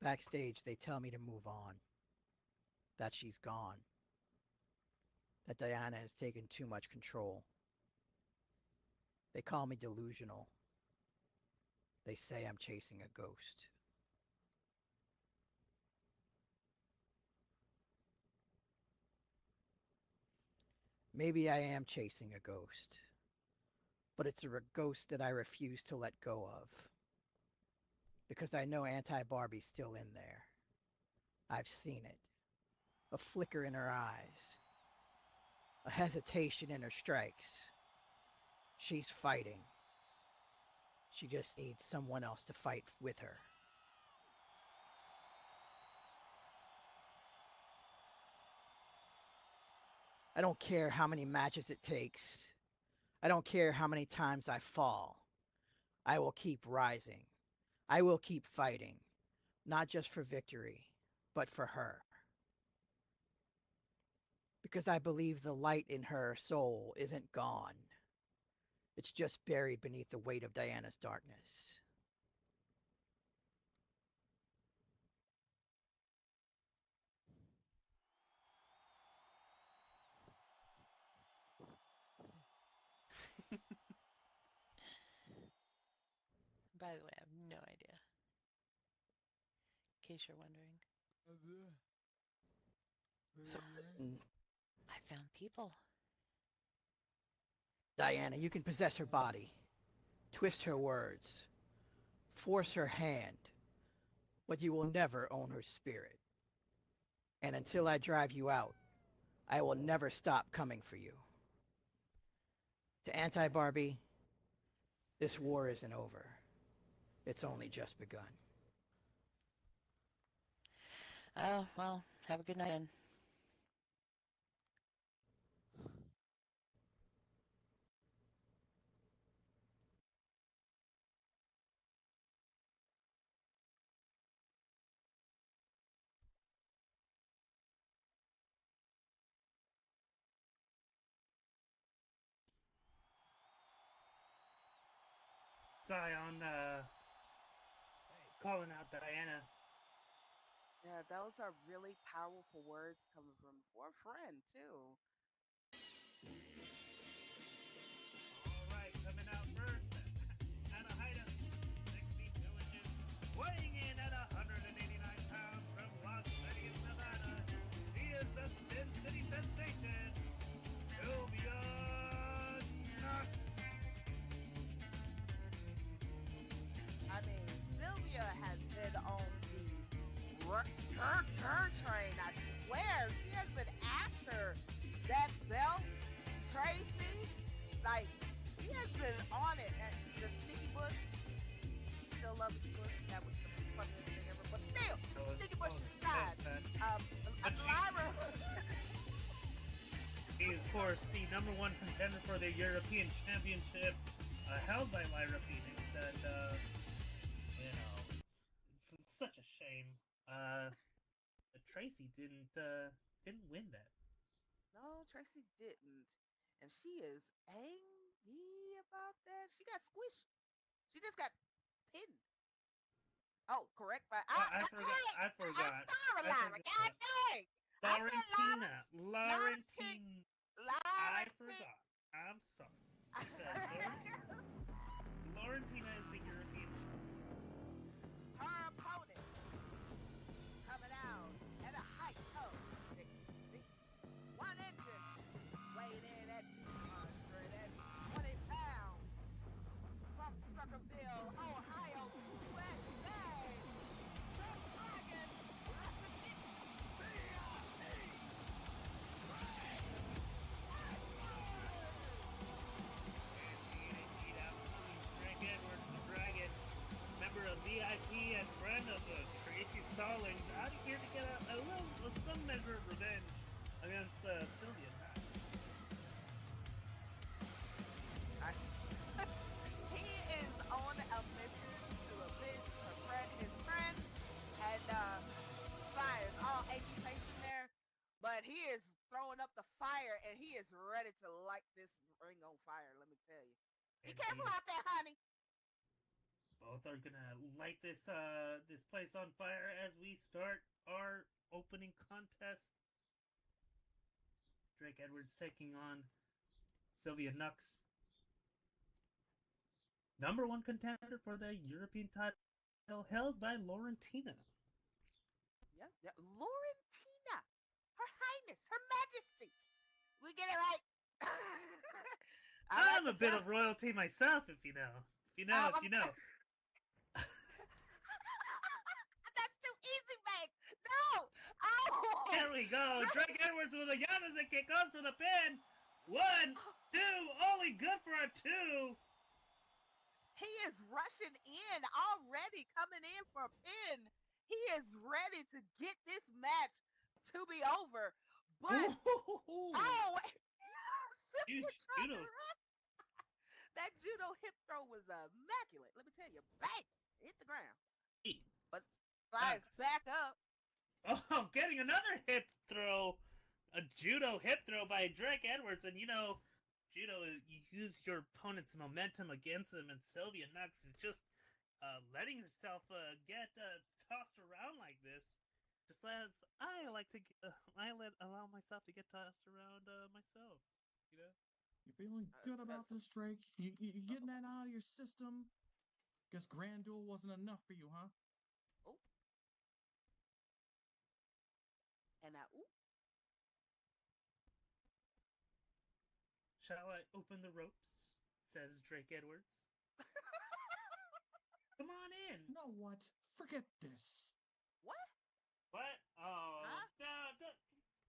Backstage, they tell me to move on, that she's gone, that Diana has taken too much control. They call me delusional. They say I'm chasing a ghost. Maybe I am chasing a ghost, but it's a ghost that I refuse to let go of. Because I know Anti-Barbie's still in there. I've seen it. A flicker in her eyes. A hesitation in her strikes. She's fighting. She just needs someone else to fight with her. I don't care how many matches it takes. I don't care how many times I fall. I will keep rising. I will keep fighting. Not just for victory, but for her. Because I believe the light in her soul isn't gone. It's just buried beneath the weight of Diana's darkness. By the way, I have no idea. In case you're wondering. So listen, I found people. Diana, you can possess her body, twist her words, force her hand, but you will never own her spirit. And until I drive you out, I will never stop coming for you. To Anti-Barbie, this war isn't over. It's only just begun. Oh, well, have a good night then. Scion, calling out Diana. Yeah, those are really powerful words coming from for a friend too. All right, coming out first, at a height of 62 inches, weighing in at 189 pounds from Las Vegas, Nevada. He is the Sin City sensation, Sylvia Knox. I mean, Sylvia has been on the train. I swear, she has been after that belt, Tracy. Like, she has been on it. And the sticky bush, still love the bush. That was the funniest thing ever. But still, sticky bush aside, Lyra. He is, of course, the #1 contender for the European Championship, held by Lyra Phoenix, and you know, it's such a shame that Tracy didn't win that. No, Tracy didn't. And she is angry about that. She got squished. She just got pinned. Oh, correct. But I forgot. I I'm forgot. sorry, I Lyra. forgot. God dang. I said Lyra. Laurentina. Laurentina. I Laurentina. forgot. I'm sorry. Laurentina is the European champion. Her opponent coming out at a height of 6 feet, 1 inches, weighed in at 220 pounds from Circleville, Ohio, USA. The Dragon Indeed, absolutely. Frank Edwards, the Dragon, member of VIP and friend of Tracy Stallings, out here to get some measure of revenge against Sylvia Knox. He is on a mission to avenge his friend, and fires all achy facing there. But he is throwing up the fire, and he is ready to light this ring on fire. Let me tell you. Be careful Indeed. out there, honey. Both are gonna light this this place on fire as we start our opening contest. Drake Edwards taking on Sylvia Nux, #1 contender for the European title held by Laurentina. Yeah, yeah. Laurentina, Her Highness, Her Majesty. We get it right. I'm a bit of royalty myself, if you know. If you know. That's too easy, babe. No. Oh. Here we go. Drake Edwards with a Yakuza kick goes for the pin. 1, 2, only good for a 2. He is rushing in already, coming in for a pin. He is ready to get this match to be over. But Huge judo. That judo hip throw was immaculate. Let me tell you, bang, hit the ground. But slides back up. Oh, getting another hip throw. A judo hip throw by Drake Edwards. And you know, judo, you use your opponent's momentum against them. And Sylvia Nux is just letting herself get tossed around like this. Just as I like to, allow myself to get tossed around myself. You know? You feeling good about this, Drake? You getting that out of your system? Guess Grand Duel wasn't enough for you, huh? Oh. And now, ooh. Shall I open the ropes? Says Drake Edwards. Come on in. You know what? Forget this. What? What? Oh, huh? No,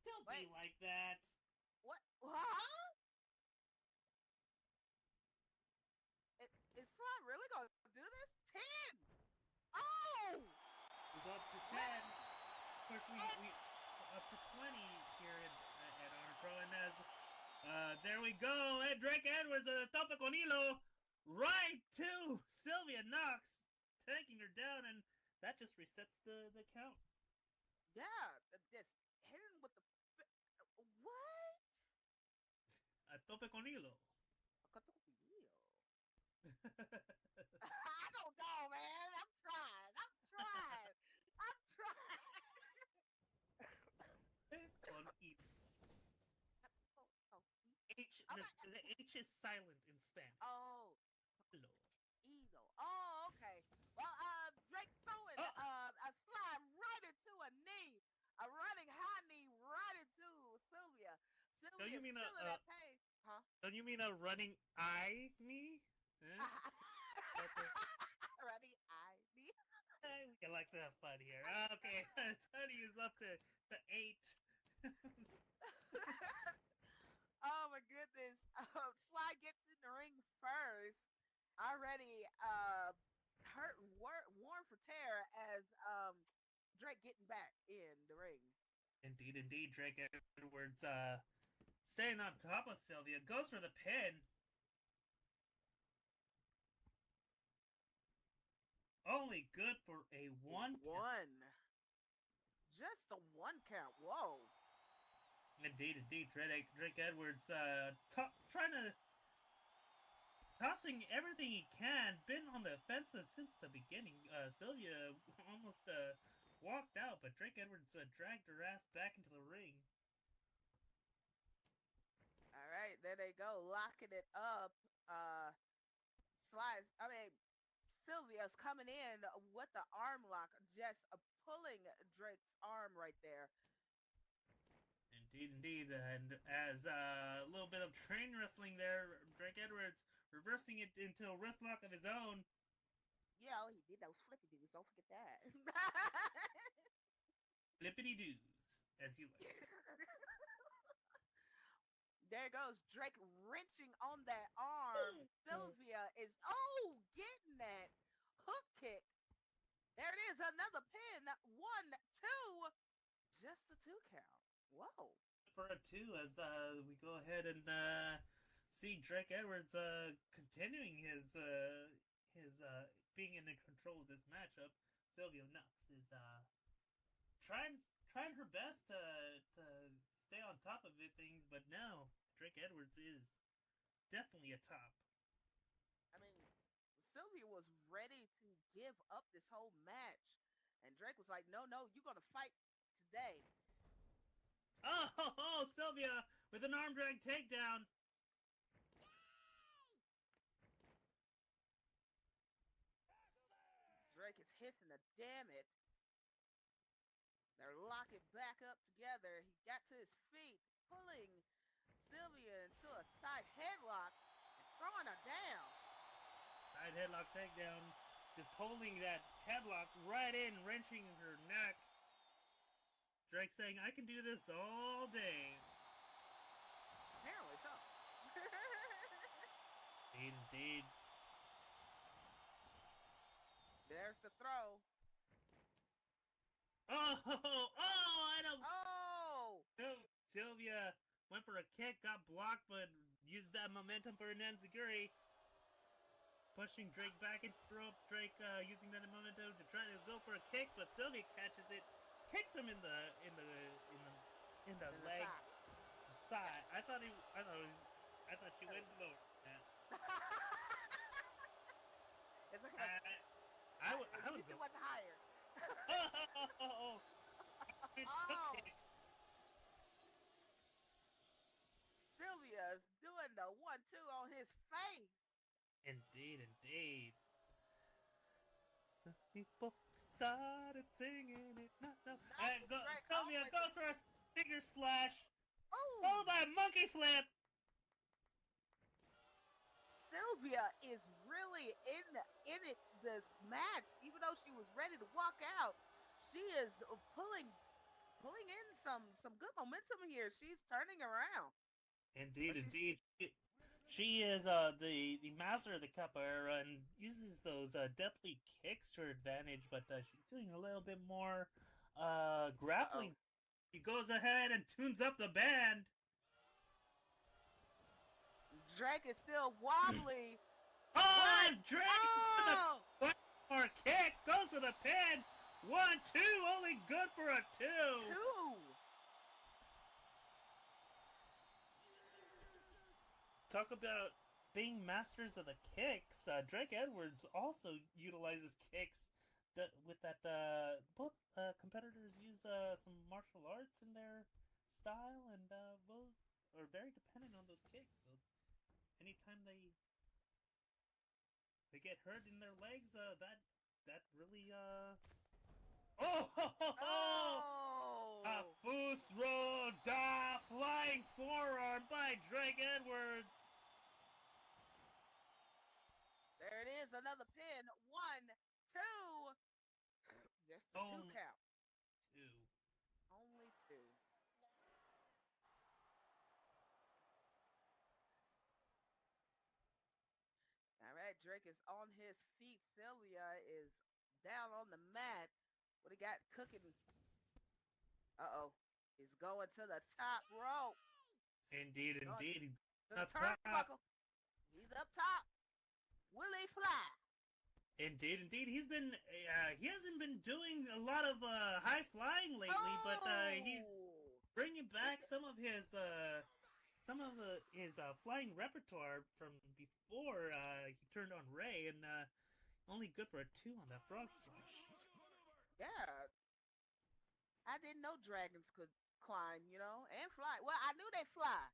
don't be like that. What? Huh? Is Slime really gonna do this? 10! Oh! It's up to 10. Of course, we up to 20 here at Honor Pro, and as there we go, and Drake Edwards with a tope con hilo right to Sylvia Nux, taking her down, and that just resets the count. Yeah, just hitting with the what? A tope con hilo. I don't know, man. I'm trying. Con H. The H is silent in Spanish. Oh. Hello. Edo. Oh, okay. Well, Drake throwing a slime right into a knee. A running high knee right into Sylvia. Don't you mean feeling that pain. Huh? Don't you mean a running eye knee? Running eye knee. We like to have fun here. Okay, 20 is up to 8. Oh my goodness. Sly gets in the ring first. Already hurt, worn for tear as Drake getting back in the ring. Indeed, Drake Edwards staying on top of Sylvia, goes for the pin. Only good for a 1 count. Just a 1 count. Whoa. Indeed, Drake Edwards tossing everything he can, been on the offensive since the beginning. Sylvia almost walked out, but Drake Edwards dragged her ass back into the ring. All right, there they go, locking it up. Sylvia's coming in with the arm lock, just pulling Drake's arm right there. Indeed, and as a little bit of train wrestling there, Drake Edwards reversing it into a wrist lock of his own. Yeah, he did those flippy doos. Don't forget that. Flippity doos, as you like. There goes Drake wrenching on that arm. Sylvia is getting that hook kick. There it is, another pin. 1, 2, just a 2 count. Whoa. For a 2 as we go ahead and see Drake Edwards continuing his being in control of this matchup. Sylvia Nux is trying her best to stay on top of things, but no, Drake Edwards is definitely a top. I mean, Sylvia was ready to give up this whole match. And Drake was like, no, you're going to fight today. Oh, Sylvia with an arm drag takedown. Drake is hissing to damn it. They're locking back up together. He got to his feet, pulling Sylvia into a side headlock and throwing her down. Side headlock takedown. Just holding that headlock right in, wrenching her neck. Drake saying, I can do this all day. Apparently so. Indeed. There's the throw. Oh, I don't. Oh! No, Sylvia went for a kick, got blocked, but used that momentum for an enziguri. Pushing Drake back into the ropes. Drake using that momentum to try to go for a kick, but Sylvia catches it, kicks him in the leg, thigh. I thought she went lower. It's okay. I was. She went higher. Oh! It's the kick. Sylvia's doing the 1-2 on his face. Indeed. The people started singing it. No. And Sylvia goes for a finger splash. Oh! Followed by a monkey flip. Sylvia is really in it this match, even though she was ready to walk out. She is pulling in some good momentum here. She's turning around. Indeed. She is the master of the capoeira and uses those deathly kicks to her advantage, but she's doing a little bit more grappling. She goes ahead and tunes up the band. Drake is still wobbly. Oh, Drake for a kick, goes for the pin. 1-2, only good for a 2. 2. Talk about being masters of the kicks. Drake Edwards also utilizes kicks with that. Both competitors use some martial arts in their style, and both are very dependent on those kicks. So anytime they get hurt in their legs, that really Oh! A Fusro Da flying forearm by Drake Edwards. There it is, another pin. 1, 2. Just the 2 count. 2. Only 2. All right, Drake is on his feet. Sylvia is down on the mat. What he got cooking? He's going to the top rope. Indeed. The turnbuckle. He's up top. Will he fly? Indeed. He hasn't been doing a lot of high flying lately, but he's bringing back some of his flying repertoire from before he turned on Ray, and only good for a 2 on that frog splash. Yeah. I didn't know dragons could climb, and fly. Well, I knew they fly.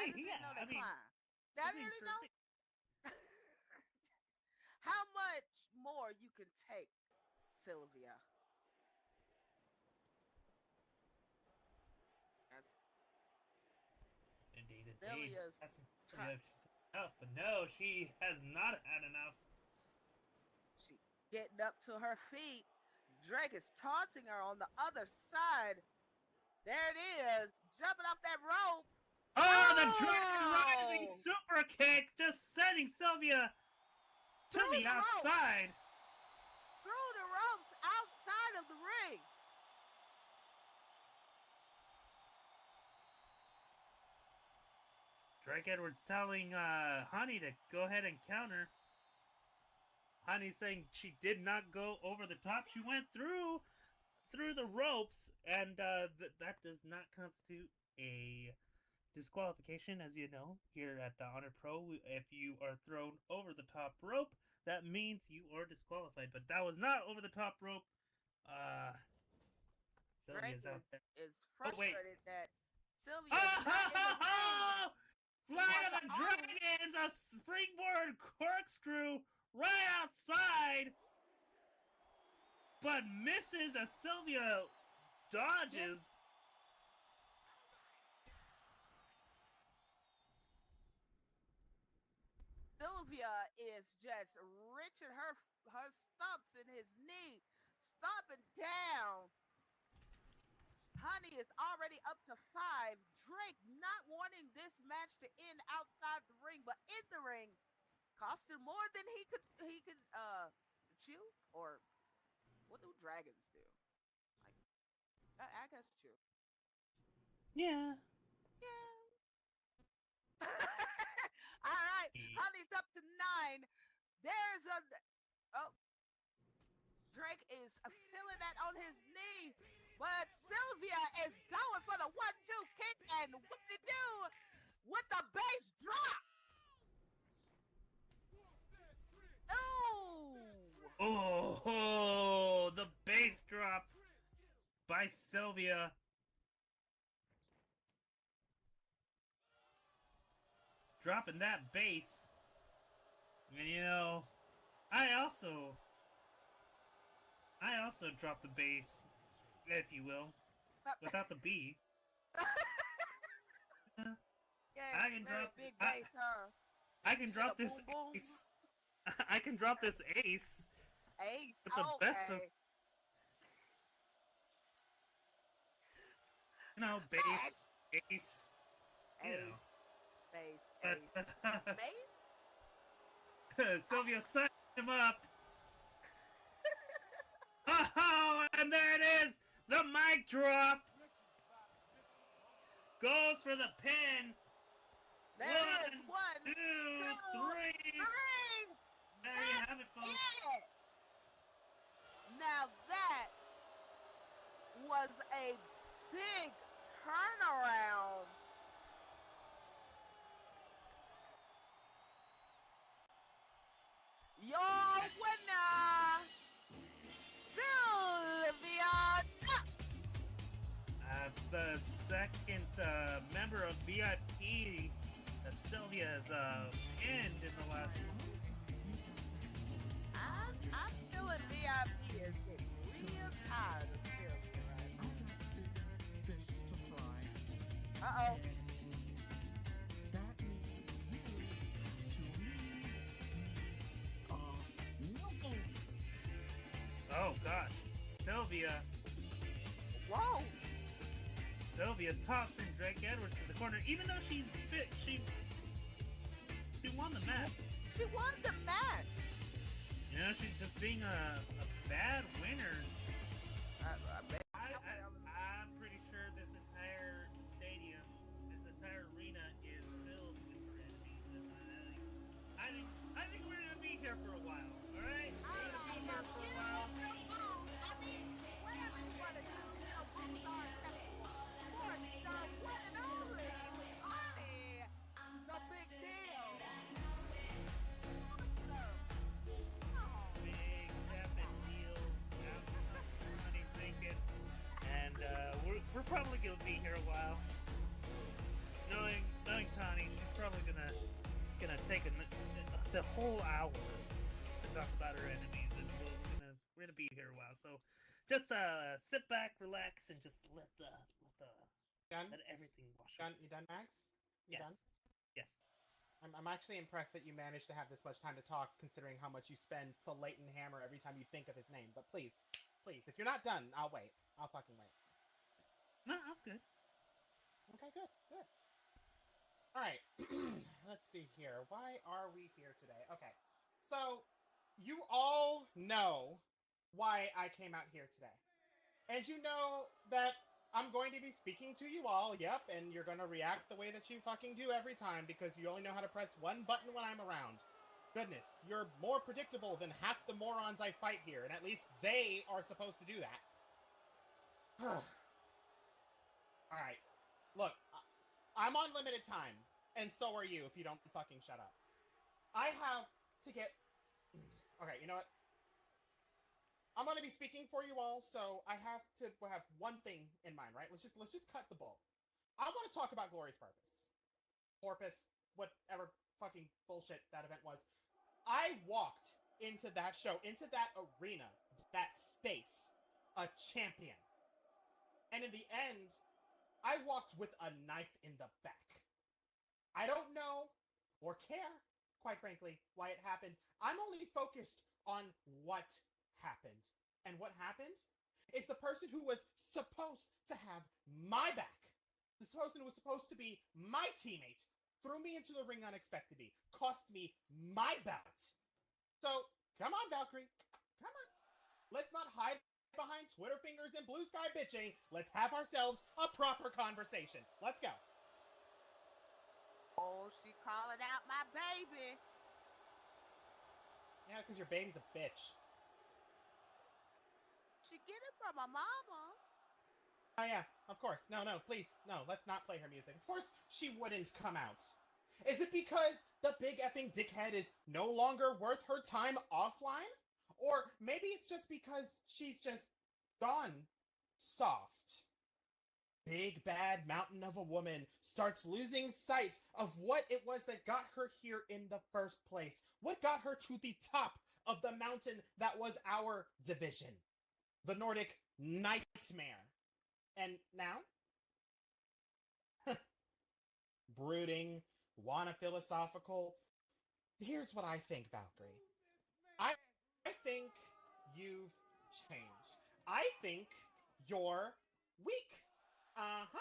I didn't know they climb. I didn't know. How much more you can take, Sylvia? Indeed. Sylvia's enough, but no, she has not had enough. She getting up to her feet. Drake is taunting her on the other side. There it is, jumping off that rope. Oh, the Dragon Rising super kick, just sending Sylvia to the outside. Through the ropes outside of the ring. Drake Edwards telling Honey to go ahead and counter. Honey saying she did not go over the top. She went through the ropes, and that does not constitute a disqualification, as you know, here at Honor Pro. If you are thrown over the top rope, that means you are disqualified. But that was not over the top rope. Drake Sylvia's out there. is Oh, wait. frustrated that Sylvia Oh, is not in the ring. Flag of the Oh. Dragons, a springboard corkscrew right outside, but misses as Sylvia dodges. Sylvia is just reaching her stumps in his knee, stomping down. Honey is already up to 5. Drake not wanting this match to end outside the ring, but in the ring, costing more than he could chew. Or what do dragons do? Like I guess chew. Yeah. Yeah. All right, Honey's up to 9. There's a Drake is feeling that on his knee, but Sylvia is going for the 1-2 kick, and what to do with the base drop? Ooh! Oh, the base drop by Sylvia. Dropping that base. And you know, I also dropped the base, if you will, without the B. Yeah, I can very drop big base, huh? I can drop this Boom, boom. ace. I can drop this ace. Ace. With the Okay. best of, you know, base, ace. You Ace. know. Base. Ace. Base? Sylvia signed him up. Oh, and there it is. The mic drop. Goes for the pin. There it is. 1, 2, 3. There you have it, folks. It. Now that was a big turnaround. Your winner, Sylvia. That's the second member of VIP that Sylvia has pinned in the last one. I'm feeling VIP is getting real tired of Sylvia right now. Fish to fry. Uh-oh. And that means you to leave me alone. Oh gosh, Sylvia tossing Drake Edwards to the corner, even though she's fit. She won the match. She won the match. You know, she's just being a bad winner. I'm pretty sure this entire stadium, this entire arena is filled with her enemies. And I think we're gonna be here for a while. All right, we're gonna be here for a while. I mean, whatever you want to do, All-Star Festival, 4-star one and only, Honey, the big deal. Big effing deal. That's what Honey's thinking. And we're probably gonna be here a while. Knowing Tani, she's probably gonna take the whole hour to talk about her enemies, and we're gonna be here a while. So just sit back, relax, and just let everything wash over. You done, Max? You Yes. done? Yes. I'm actually impressed that you managed to have this much time to talk, considering how much you spend filleting Hammer every time you think of his name. But please, if you're not done, I'll wait. I'll fucking wait. No, I'm good. Okay, good. All right, let's see here. Why are we here today? Okay, so you all know why I came out here today. And you know that I'm going to be speaking to you all, yep, and you're going to react the way that you fucking do every time because you only know how to press one button when I'm around. Goodness, you're more predictable than half the morons I fight here, and at least they are supposed to do that. Alright, look, I'm on limited time, and so are you if you don't fucking shut up. I have to get Okay, you know what? I'm gonna be speaking for you all, so I have to have one thing in mind, right? Let's just cut the bull. I want to talk about Glorious Porpoise, whatever fucking bullshit that event was. I walked into that show, into that arena, that space, a champion. And in the end, I walked with a knife in the back. I don't know or care, quite frankly, why it happened. I'm only focused on what happened. And what happened is the person who was supposed to have my back, the person who was supposed to be my teammate, threw me into the ring unexpectedly, cost me my belt. So, come on, Valkyrie. Come on. Let's not hide behind Twitter fingers and blue sky bitching. Let's have ourselves a proper conversation. Let's go. Oh, she calling out my baby. Yeah, because your baby's a bitch. She get it from my mama. Oh, yeah, of course. No, please. No, let's not play her music. Of course she wouldn't come out. Is it because the big effing dickhead is no longer worth her time offline? Or maybe it's just because she's just gone soft. Big bad mountain of a woman starts losing sight of what it was that got her here in the first place. What got her to the top of the mountain that was our division. The Nordic Nightmare. And now? Brooding, wanna philosophical. Here's what I think, Valkyrie. I think you've changed. I think you're weak. Uh-huh.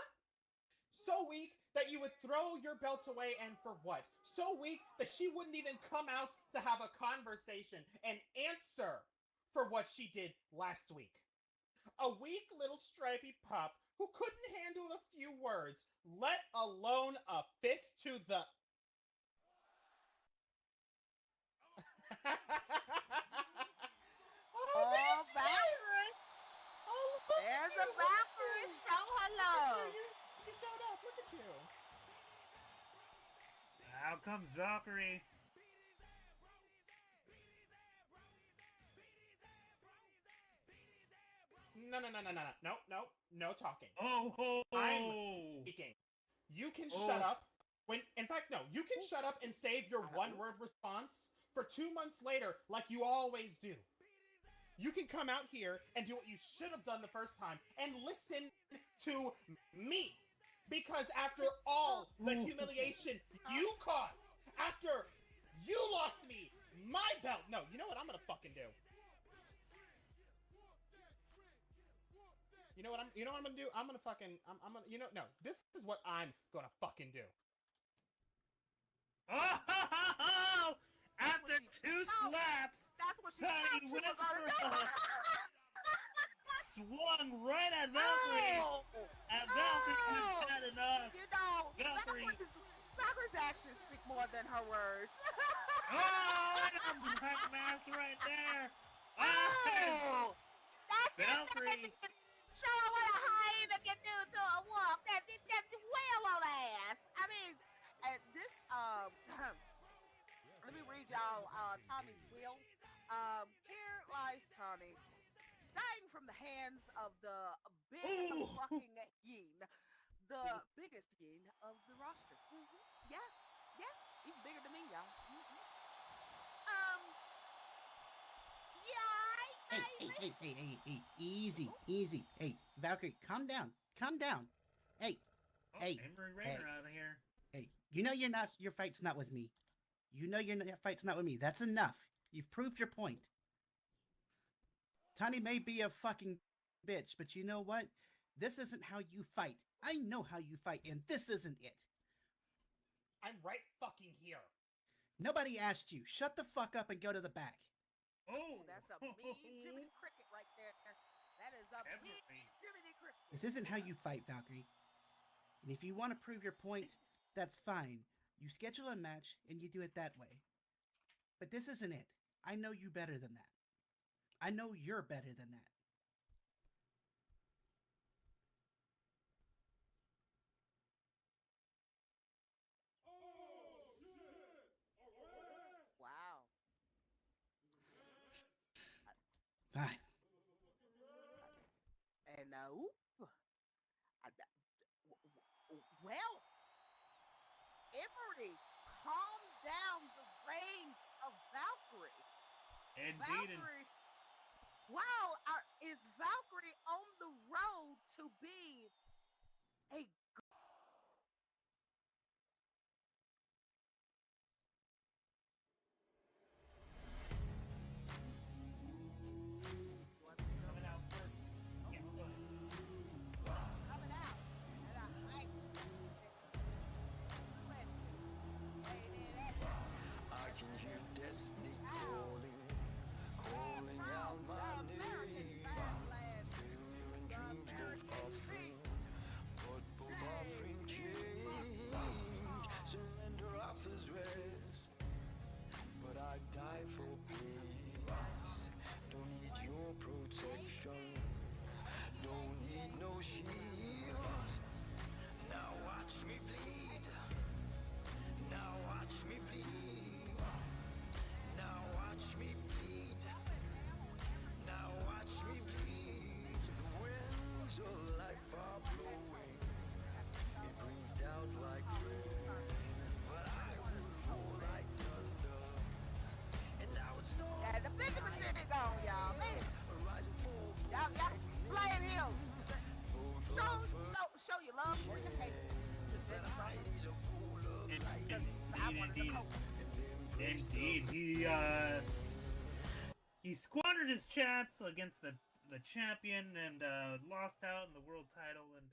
So weak that you would throw your belt away, and for what? So weak that she wouldn't even come out to have a conversation and answer for what she did last week. A weak little stripy pup who couldn't handle a few words, let alone a fist to the... Oh, Valkyrie. Oh, There's a Valkyrie. Show her love. You showed up. Look at you. Out comes Valkyrie. No talking. Oh, I'm speaking. You can shut up when, in fact, no, you can shut up and save your one-word response for 2 months later like you always do. You can come out here and do what you should have done the first time and listen to me. Because after all the humiliation you caused, after you lost me my belt, no, you know what I'm gonna fucking do? You know what I'm gonna do? I'm gonna fucking, I'm gonna, no, this is what I'm gonna fucking do. Oh! After two slaps, That's what she Tiny said she was gonna do. swung right at Valkyrie. Oh! And Valkyrie Oh! had enough. You know, Valkyrie. Valkyrie's actions speak more than her words. Oh, and a black mass right there. Oh! That's Valkyrie. it. Show her what a hyena can do to a wolf. That's well on the ass. I mean, and this, let me read y'all Tommy's will. Here lies Tommy, dying from the hands of the big Ooh. fucking yin, the biggest yin of the roster. Yeah, even bigger than me, y'all. Yeah, Hey, easy. Hey, Valkyrie, calm down. Hey, Oh, Hey, Emery Rayner out of here. hey, you know your fight's not with me. Your fight's not with me. That's enough. You've proved your point. Tani may be a fucking bitch, but you know what? This isn't how you fight. I know how you fight, and this isn't it. I'm right fucking here. Nobody asked you. Shut the fuck up and go to the back. Oh, that's a mean Jiminy Cricket right there. That is a mean Everything. Jiminy Cricket. This isn't how you fight, Valkyrie. And if you want to prove your point, that's fine. You schedule a match, and you do it that way. But this isn't it. I know you better than that. I know you're better than that. Wow. Nope. Well, Emery, calm down the rage of Valkyrie. Indeed, Valkyrie, wow, is Valkyrie on the road to be a coming out first. Yeah, go ahead. coming out at a height legend. Lady I can hear destiny Ow. calling out The my American name. backlash. Failure and The dreams both American offering, dream. but both Change. offering change. Surrender offers rest, but I die for peace. Don't need your protection, don't need no shield. Now watch me bleed. Now watch me bleed. Now watch me bleed. Now watch me bleed. The winds of life are blowing. It brings doubt like rain. But I will roar like thunder. And now it's no Yeah, the vending machine is gone, y'all. Man, rising for y'all blame him. both Show, of us. show your love or your hate to this brother. He's a cooler light. I wanted to Indeed. coach. Indeed, he squandered his chance against the champion and lost out in the world title, and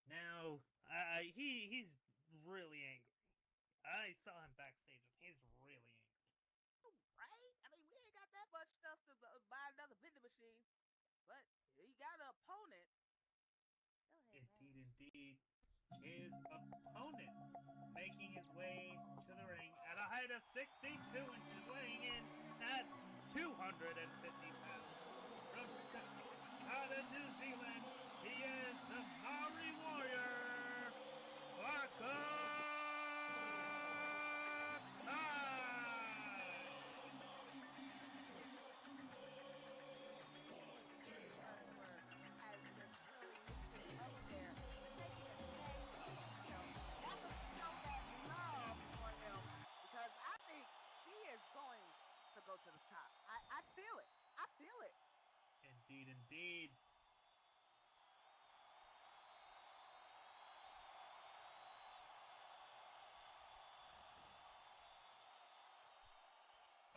now he's really angry. I saw him backstage, and he's really angry. Right? I mean, we ain't got that much stuff to buy another vending machine, but he got an opponent. Go ahead, man. Indeed. His opponent making his way to the ring at a height of 6 feet 2 inches, weighing in at 250 pounds. From out of New Zealand, he is the Maori Warrior, Barco Has been really moving up there, taking a page, that was show that love for him because I think he is going to go to the top. I feel it. I feel it. Indeed.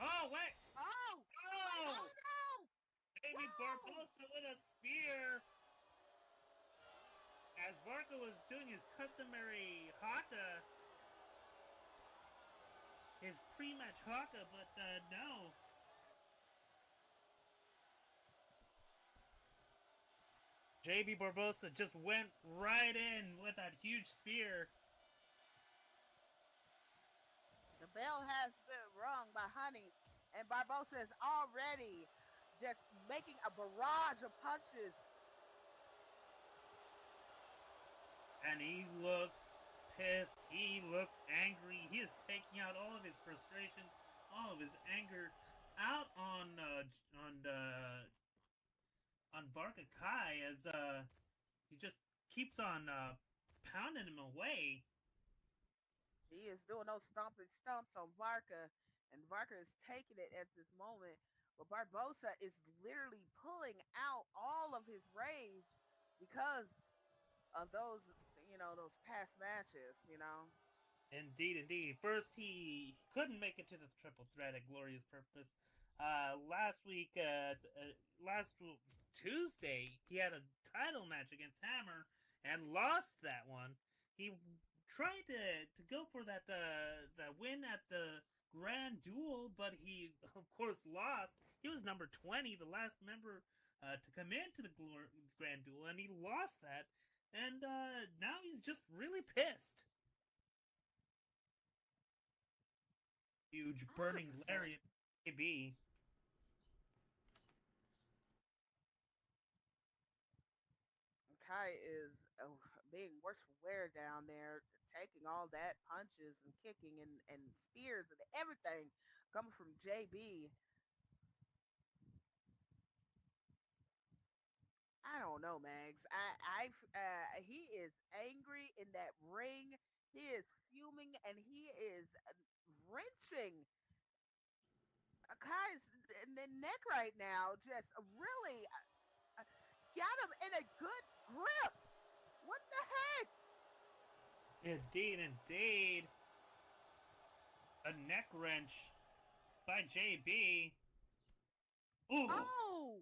Oh, wait! Oh! Oh! Oh no! Baby No! Barbosa with a spear! As Varka was doing his customary haka, his pre-match haka, but no. JB Barbosa just went right in with that huge spear. The bell has been rung by Honey, and Barbosa is already just making a barrage of punches. And he looks pissed. He looks angry. He is taking out all of his frustrations, all of his anger out on Varka Kai as he just keeps on pounding him away. He is doing those stomping stumps on Varka, and Varka is taking it at this moment. But Barbosa is literally pulling out all of his rage because of those, those past matches. Indeed. First, he couldn't make it to the triple threat at Glorious Purpose. Last Tuesday, he had a title match against Hammer and lost that one. He tried to go for that win at the Grand Duel, but he of course lost. He was number 20, the last member to come into the Grand Duel, and he lost that. And now he's just really pissed. Huge burning 100%. lariat, maybe. Kai is being worse for wear down there, taking all that punches and kicking and spears and everything coming from JB. I don't don't know, Mags. He is angry in that ring. He is fuming and he is wrenching Kai's in the neck right now. Just really got him in a good grip. What the heck? Indeed, indeed. A neck wrench by JB. Ooh. Oh!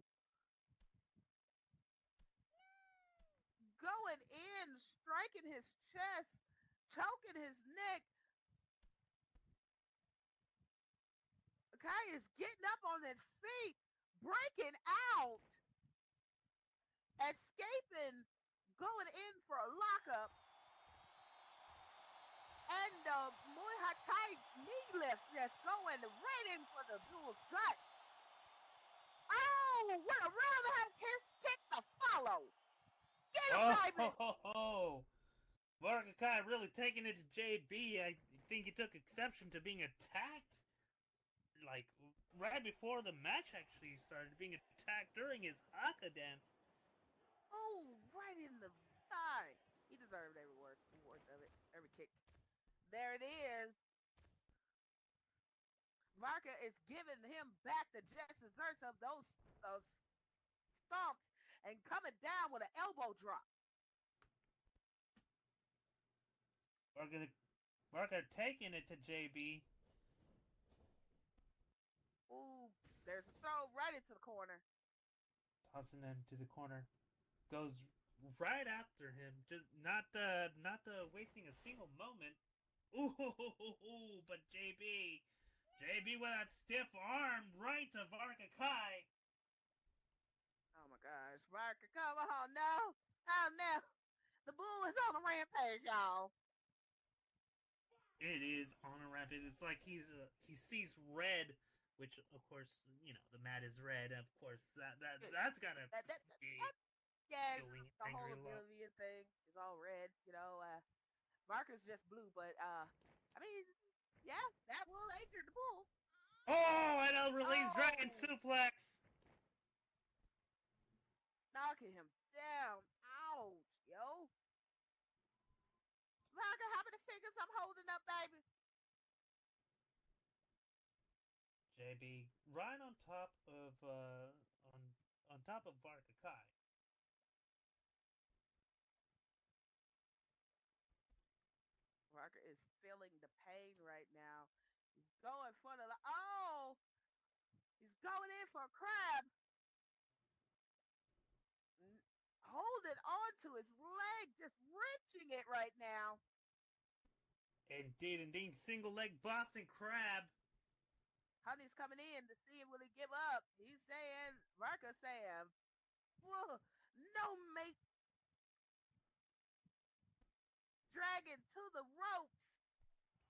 Going in, striking his chest, choking his neck. Kai is getting up on his feet, breaking out, escaping, going in for a lockup. And the Muay Thai knee lift just going right in for the Bull's gut. Oh, what a roundhouse kick to follow. Get him, baby. Varga really taking it to JB. I think he took exception to being attacked. Like, right before the match actually started, being attacked during his haka dance. Oh, right in the thigh. He deserved every word of it, every kick. There it is. Varga is giving him back the just desserts of those stomps and coming down with an elbow drop. Varga taking it to JB. Ooh, there's a throw right into the corner. Tossing him to the corner. Goes right after him. Just not wasting a single moment. Ooh, but JB with that stiff arm right to Varga Kai. Oh my gosh, Varga, come on, no. Oh no. The Bull is on a rampage, y'all. It is on a rampage. It's like he sees red, which of course, you know, the mat is red. Of course, that's gotta be yeah, feeling the whole angry love. Oblivion thing is all red, you know. Marker's just blue, but I mean, yeah, that will anger the Bull. Oh, and a release dragon suplex. Knocking him down. Ouch, yo. Marker, how many fingers I'm holding up, baby? JB right on top of on top of Varga Kai. Marker is feeling the pain right now. He's going for the he's going in for a crab. Holding on to his leg, just wrenching it right now. Indeed, single leg Boston Crab. Honey's coming in to see will he give up. He's saying, Varga saying, no mate. Dragon to the ropes.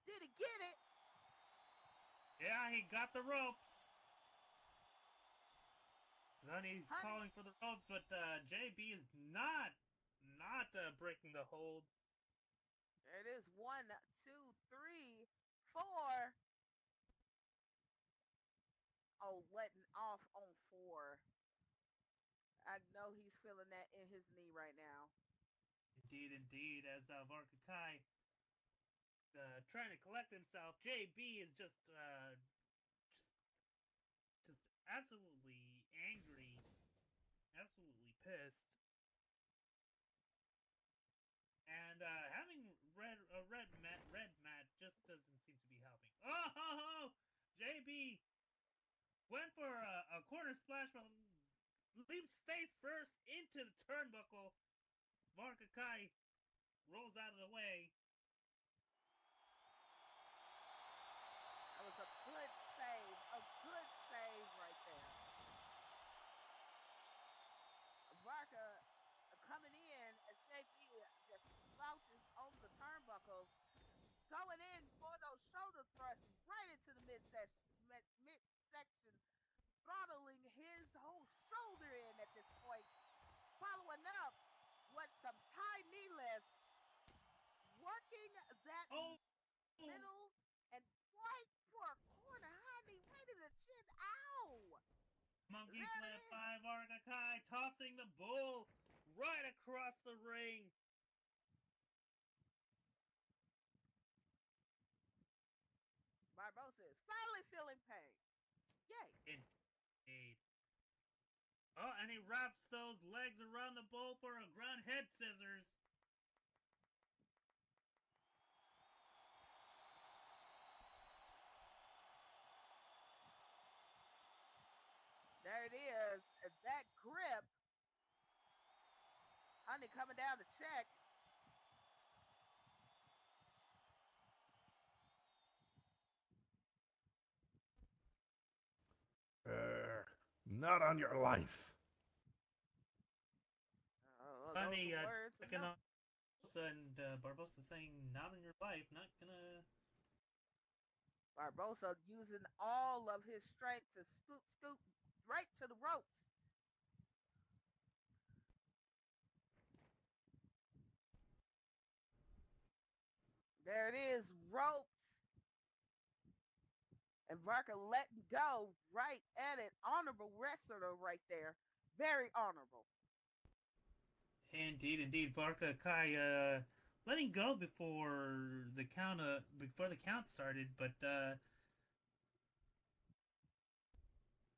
Did he get it? Yeah, he got the ropes. Honey's calling for the ropes, but JB is not breaking the hold. There it is. 1, 2, 3, 4. Oh, letting off on 4. I know he's feeling that in his knee right now. Indeed, as Varga Kai trying to collect himself, JB is just absolutely angry, absolutely pissed, and having red mat just doesn't seem to be helping. Oh, JB went for a corner splash, but leaps face first into the turnbuckle. Varga Kai rolls out of the way. That was a good save right there. Varga coming in as JB just slouches on the turnbuckles, going in for those shoulder thrusts right into the midsection, throttling his whole shoulder in at this point. Following up with some Thai knee lifts, working that middle and right for a corner, honey, right in the chin. Ow! Monkey flip by Varga Kai, tossing the Bull right across the ring. Barbosa is finally feeling pain. Yay. Indeed. Oh, and he wraps those legs around the bull for a ground head scissors. There it is. That grip. Honey coming down to check. Not on your life. Honey, those words of checking no- on and Barbosa saying, not in your life, not gonna... Barbosa using all of his strength to scoop right to the ropes. There it is, ropes. And Varka letting go right at it. Honorable wrestler right there. Very honorable. Indeed, indeed. Varka Kai letting go before the count started, but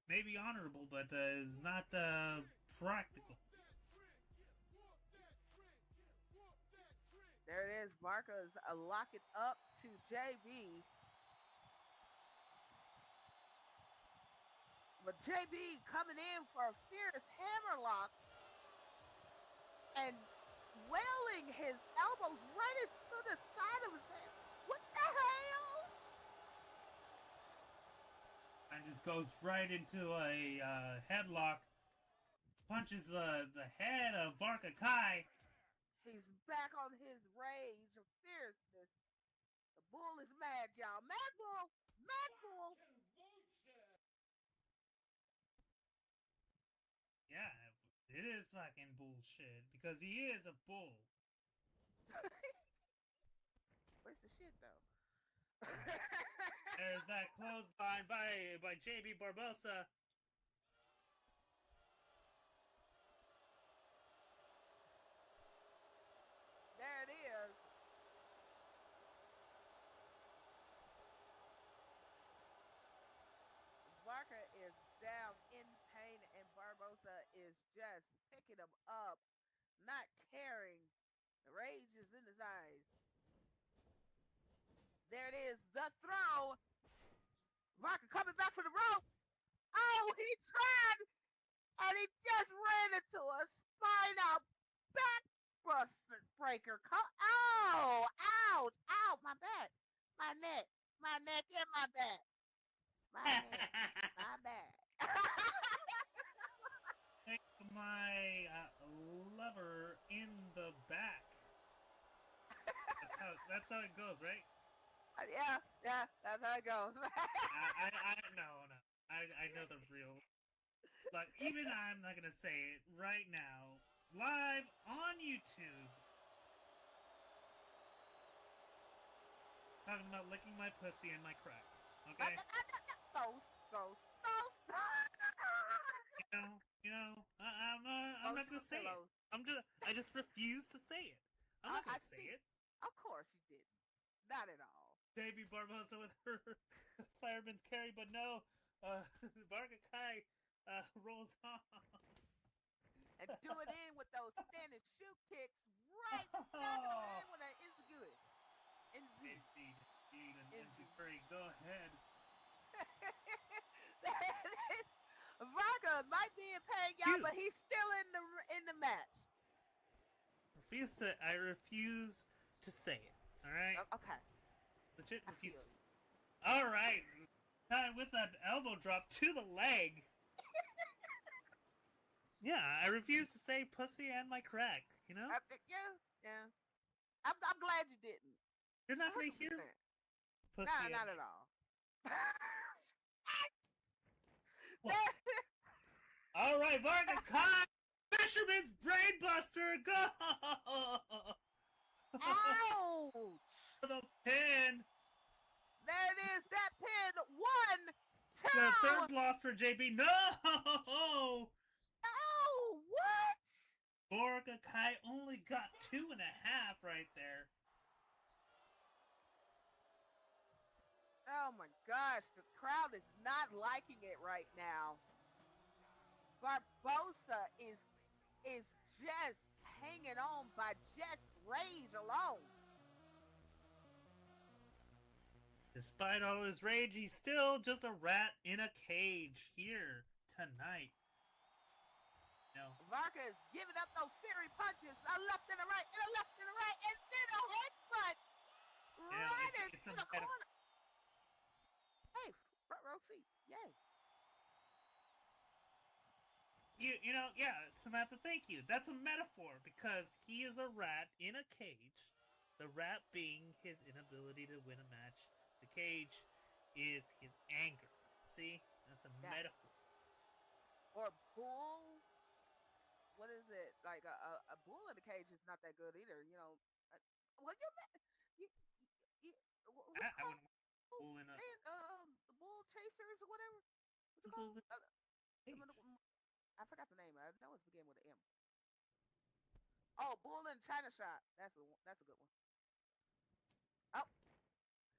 maybe honorable, but is not practical. There it is. Varka's locking up to JB. But JB coming in for a fierce hammerlock and wailing his elbows right into the side of his head. What the hell? And just goes right into a headlock. Punches the head of Varka Kai. He's back on his rage of fierceness. The bull is mad, y'all. Mad bull! Mad bull! Yeah, it is fucking bullshit because he is a bull. Where's the shit though? There's that clothesline by JB Barbosa. There it is. Barker is down in pain and Barbosa is just picking him up, not caring. The rage is in his eyes. There it is, the throw. Barker coming back for the ropes. Oh, he tried, and he just ran into a spine-out back breaker. Oh, ouch, ow, my back, my neck, and my back. My neck, my back. Take my lever in the back. That's how it goes, right? Yeah, that's how it goes. I know the real. Like, even I'm not gonna say it right now, live on YouTube. Talking about licking my pussy and my crack. Okay. Those. I'm not gonna say it. I just refuse to say it. I'm not gonna say it. Of course you didn't. Not at all. Baby Barbosa with her fireman's carry, but no, Varka Kai rolls off. And do it in with those standing shoe kicks right in when that is good. Indeed, and Curry, go ahead. Varka might be in pain, y'all, but he's still in the match. I refuse to say it. All right. Okay. Legit refuse. All right. Time with that elbow drop to the leg. Yeah, I refuse to say pussy and my crack. You know. Yeah. I'm glad you didn't. You're not gonna hear pussy. Nah, not at all. All right, Varka Kai, Fisherman's Brainbuster, go! Ouch! The pin. There it is. That pin. 1, 2. The third loss for JB. No! Oh, what? Varka Kai only got 2.5 right there. Oh my gosh, the crowd is not liking it right now. Barbosa is just hanging on by just rage alone. Despite all his rage, he's still just a rat in a cage here tonight. No. Varka is giving up those fiery punches, a left and a right, and a left and a right, and then a headbutt right into the corner. Hey, front row seats, yay. You know, yeah, Samantha, thank you. That's a metaphor because he is a rat in a cage. The rat being his inability to win a match. The cage is his anger. See? That's a metaphor. Or bull. What is it? Like a bull in a cage is not that good either. You know. Well, you I wouldn't want a bull in a... the bull chasers or whatever. What you call it? I forgot the name. I know it's began with an M. Oh, bull in China shop. That's a good one. Oh.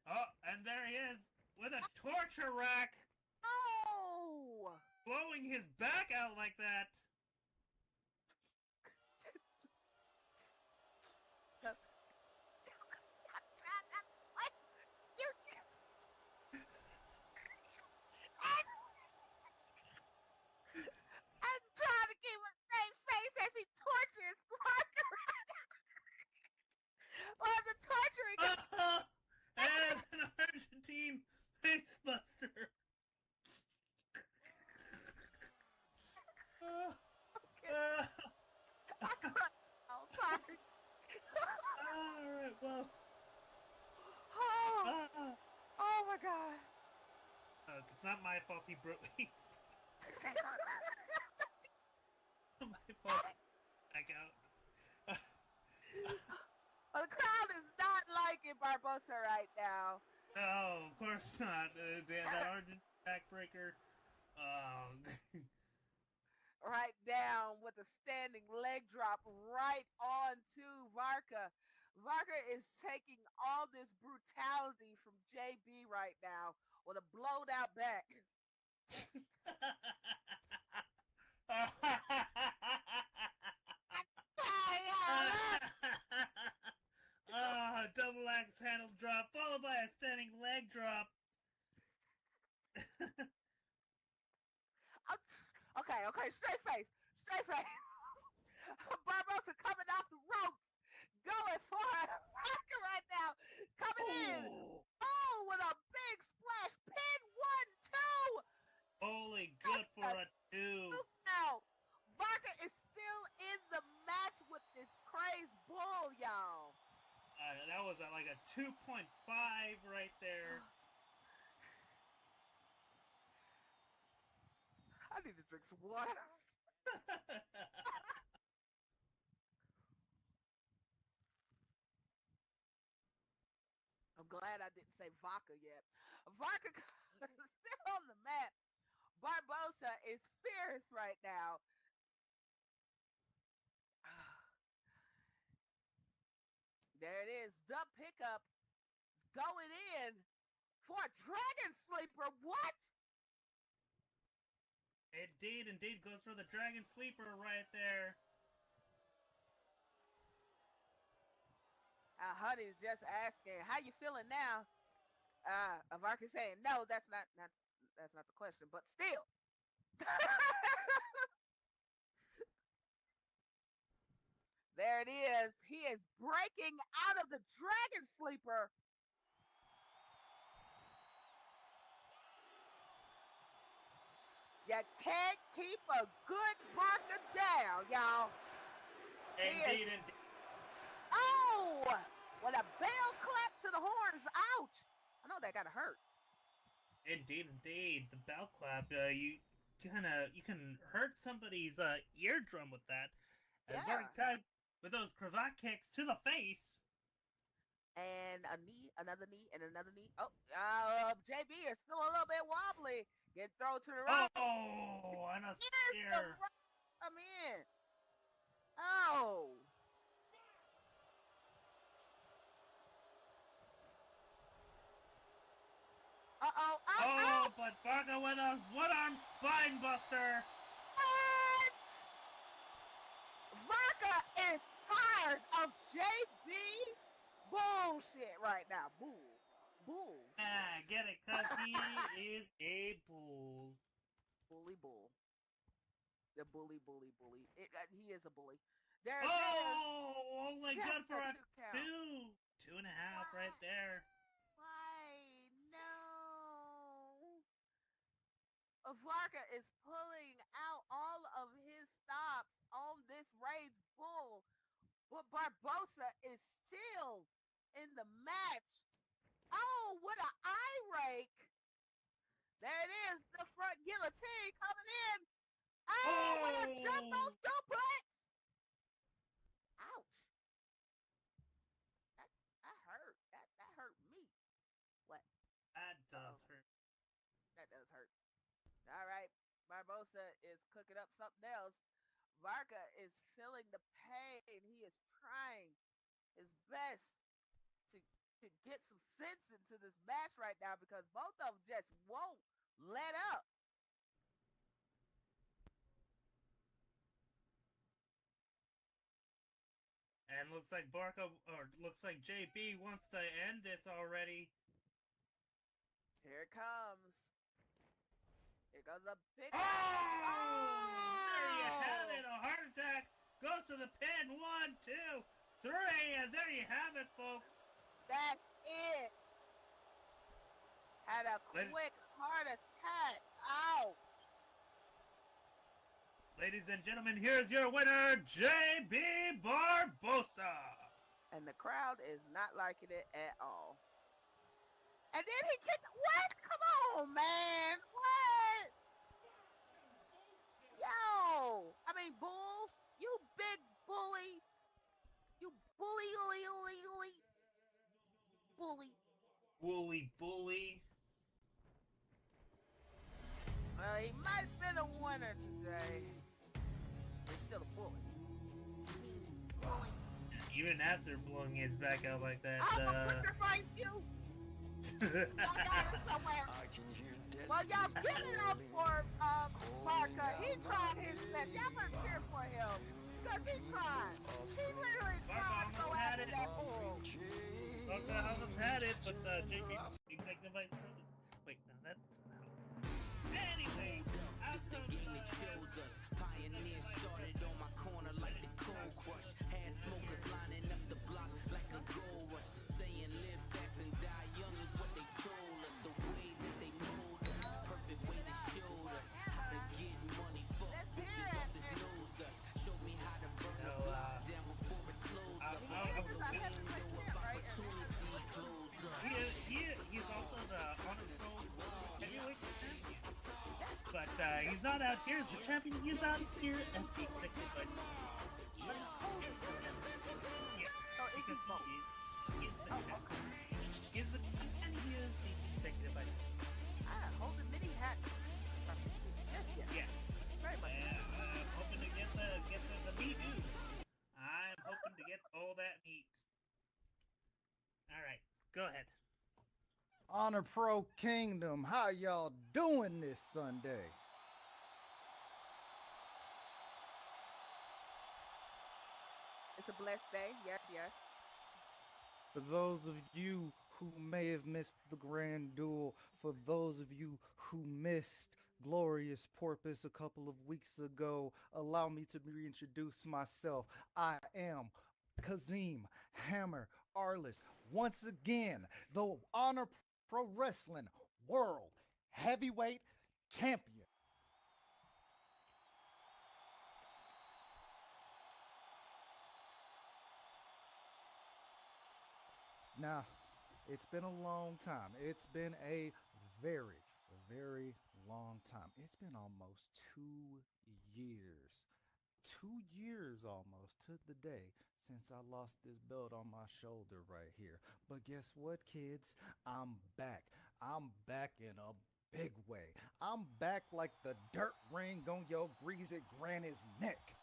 Oh, and there he is with a torture rack. Oh! Blowing his back out like that. I'm trying to keep a straight face as he tortures Parker. Well, the torturing. And an Argentine face buster. Oh, sorry. Alright, well. Oh my god. It's not my fault he broke me. My fault. Back out. Well, the crowd is not liking Barbosa right now. No, of course not. That Argent backbreaker. Right down with a standing leg drop right onto Varka. Varka is taking all this brutality from JB right now with a blowed out back. Double axe handle drop followed by a standing leg drop. Okay, straight face. Barbosa coming off the ropes, going for Varka right now, coming in. Oh, with a big splash, pin 1, 2. Holy good for a 2. Now, Varka is still in the match with this crazed bull, y'all. That was like a 2.5 right there. I need to drink some water. I'm glad I didn't say vodka yet. Vodka is still on the mat. Barbosa is fierce right now. There it is. The pickup going in for a dragon sleeper. What? Indeed goes for the dragon sleeper right there. Honey's just asking, how you feeling now? Varka saying, no, that's not the question, but still. There it is. He is breaking out of the dragon sleeper. You can't keep a good Varka down, y'all. Indeed. Oh! What a bell clap to the horns. Ouch. I know that gotta hurt. Indeed. The bell clap, you can hurt somebody's eardrum with that. As Varka with those cravat kicks to the face. And a knee, another knee, and another knee. Oh, JB is still a little bit wobbly. Get thrown to the right. Oh, and a spear. Come in. Oh. Oh, but Barca with a one-arm spine buster. What? Vodka is tired of JB bullshit right now. Bull. Ah, get it? Cause he is a bull. Bull. The bully. He is a bully. Only Just good for a a 2 count. 2.5 right there. Why? No. Varga is pulling out all of his stops on this Rage Bull, but Barbosa is still in the match. Oh, what an eye rake. There it is, the front guillotine coming in. Oh, what a jumbo suplex. Ouch. That hurt. That hurt me. What? That does hurt. That does hurt. All right. Barbosa is cooking up something else. Varga is feeling the pain. He is trying his best to get some sense into this match right now because both of them just won't let up. And looks like JB wants to end this already. Here it comes. Here goes a big. Oh! There you have it. A heart attack goes to the pin. 1, 2, 3, and there you have it, folks. That's it. Had a quick heart attack. Ouch. Ladies and gentlemen, here's your winner, JB Barbosa. And the crowd is not liking it at all. And then he kicked. What? Come on, man. What? Yo. I mean, bull. You big bully. You bully. Bully. Well, he might have been a winner today. He's still a bully. Even after blowing his back out like that, I'm gonna sacrifice you. Y'all got it somewhere. Well, y'all give it up for Barca. He tried his best. Y'all better cheer for him because he tried. He literally tried to go after that bull. Barca almost had it, but JB, executive vice president. Wait, no, that's not. Anyway, it's the game that chose us. Pioneers started on my corner like the cold crush. Had smokers lining up the block like a gold rush. The saying live fast and die young is what they told us. The way that they mold us, perfect way they showed us how to get money. Fuck bitches off this nose dust. Show me how to burn the block down before it slows up. He's also the HONORPRO heavyweight champion. But he's not out here as the champion, he's out here as the executive vice president. Yeah, because he is the champion. He is the champion and he is the executive vice president. Hold the mini hat. Yeah. Very much. I'm hoping to get the meat too. I'm hoping to get all that meat. Alright, go ahead. Honor Pro Kingdom, how y'all doing this Sunday? It's a blessed day. Yes. For those of you who may have missed the grand duel, for those of you who missed Glorious Porpoise a couple of weeks ago, allow me to reintroduce myself. I am Kazim Hammer Arliss, once again, the Honor Pro Wrestling World Heavyweight Champion. Now, it's been a long time. It's been a very, very long time. It's been almost 2 years. 2 years almost to the day since I lost this belt on my shoulder right here. But guess what, kids? I'm back. I'm back in a big way. I'm back like the dirt ring on your greasy granny's neck.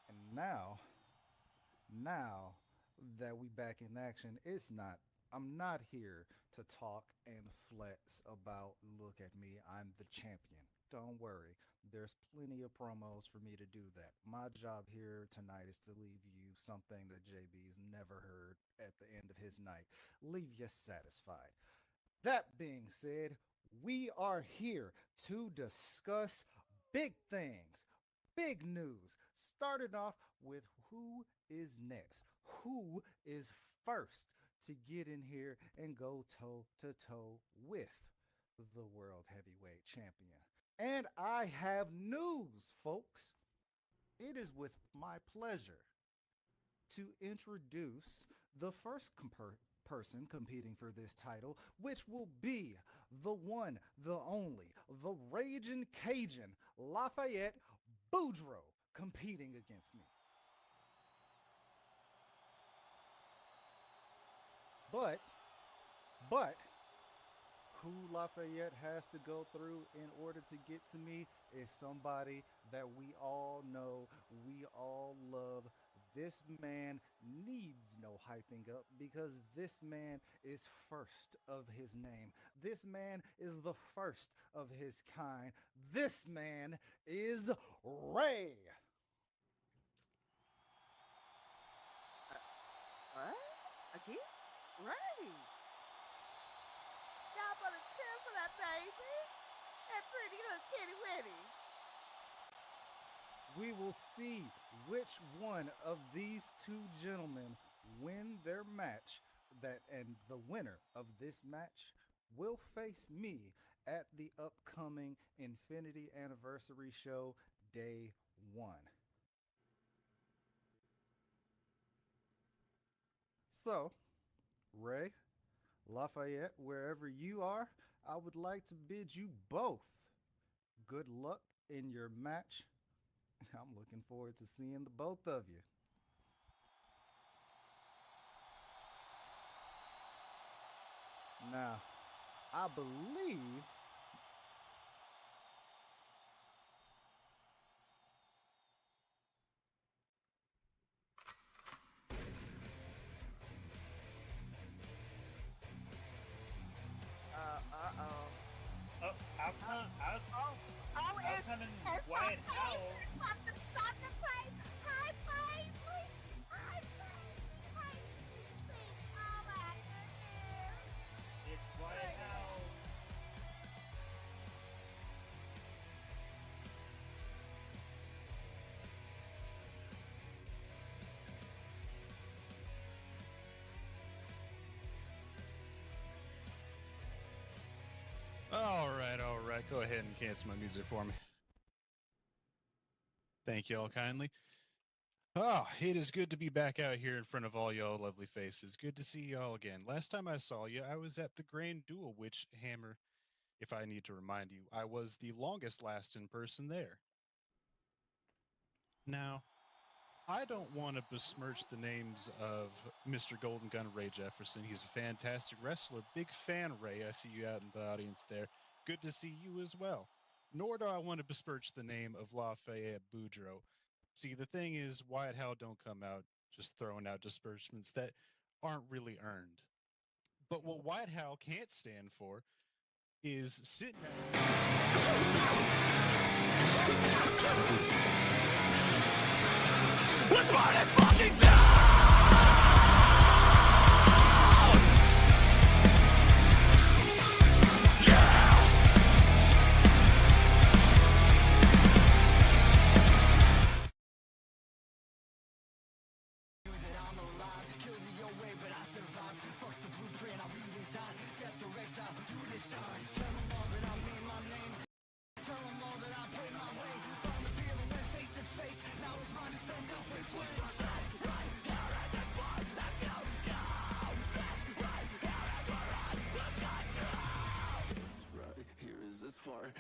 And now, Now that we back in action, I'm not here to talk and flex about, look at me, I'm the champion. Don't worry, there's plenty of promos for me to do that. My job here tonight is to leave you something that JB's never heard at the end of his night. Leave you satisfied. That being said, we are here to discuss big things, big news. Started off with who is next, who is first to get in here and go toe to toe with the World Heavyweight Champion. And I have news, folks. It is with my pleasure to introduce the first person competing for this title, which will be the one, the only, the Raging Cajun, Lafayette Boudreaux, competing against me. But who Lafayette has to go through in order to get to me is somebody that we all know, we all love. This man needs no hyping up because this man is first of his name. This man is the first of his kind. This man is Ray. What? Again? Ray. Y'all better cheer for that baby. That pretty little kitty witty. We will see which one of these two gentlemen win their match, and the winner of this match will face me at the upcoming Infinity Anniversary Show Day 1. So, Ray, Lafayette, wherever you are, I would like to bid you both good luck in your match. I'm looking forward to seeing the both of you. Now, I believe Oh, how come? How come in Wyatt Howell? Stop the play. Hi, baby. Hi, baby. Hi, baby. Oh, my goodness. It's Wyatt Howell. All right. Go ahead and cancel my music for me. Thank you all kindly. Oh, it is good to be back out here in front of all y'all lovely faces. Good to see y'all again. Last time I saw you, I was at the Grand Duel, which, Hammer, if I need to remind you, I was the longest lasting person there. Now, I don't want to besmirch the names of Mr. Golden Gun Ray Jefferson. He's a fantastic wrestler. Big fan, Ray. I see you out in the audience there. Good to see you as well. Nor do I want to besmirch the name of Lafayette Boudreaux. See, the thing is, Wyatt Howell don't come out just throwing out disbursements that aren't really earned. But what Wyatt Howell can't stand for is sitting at... Let's burn it fucking down!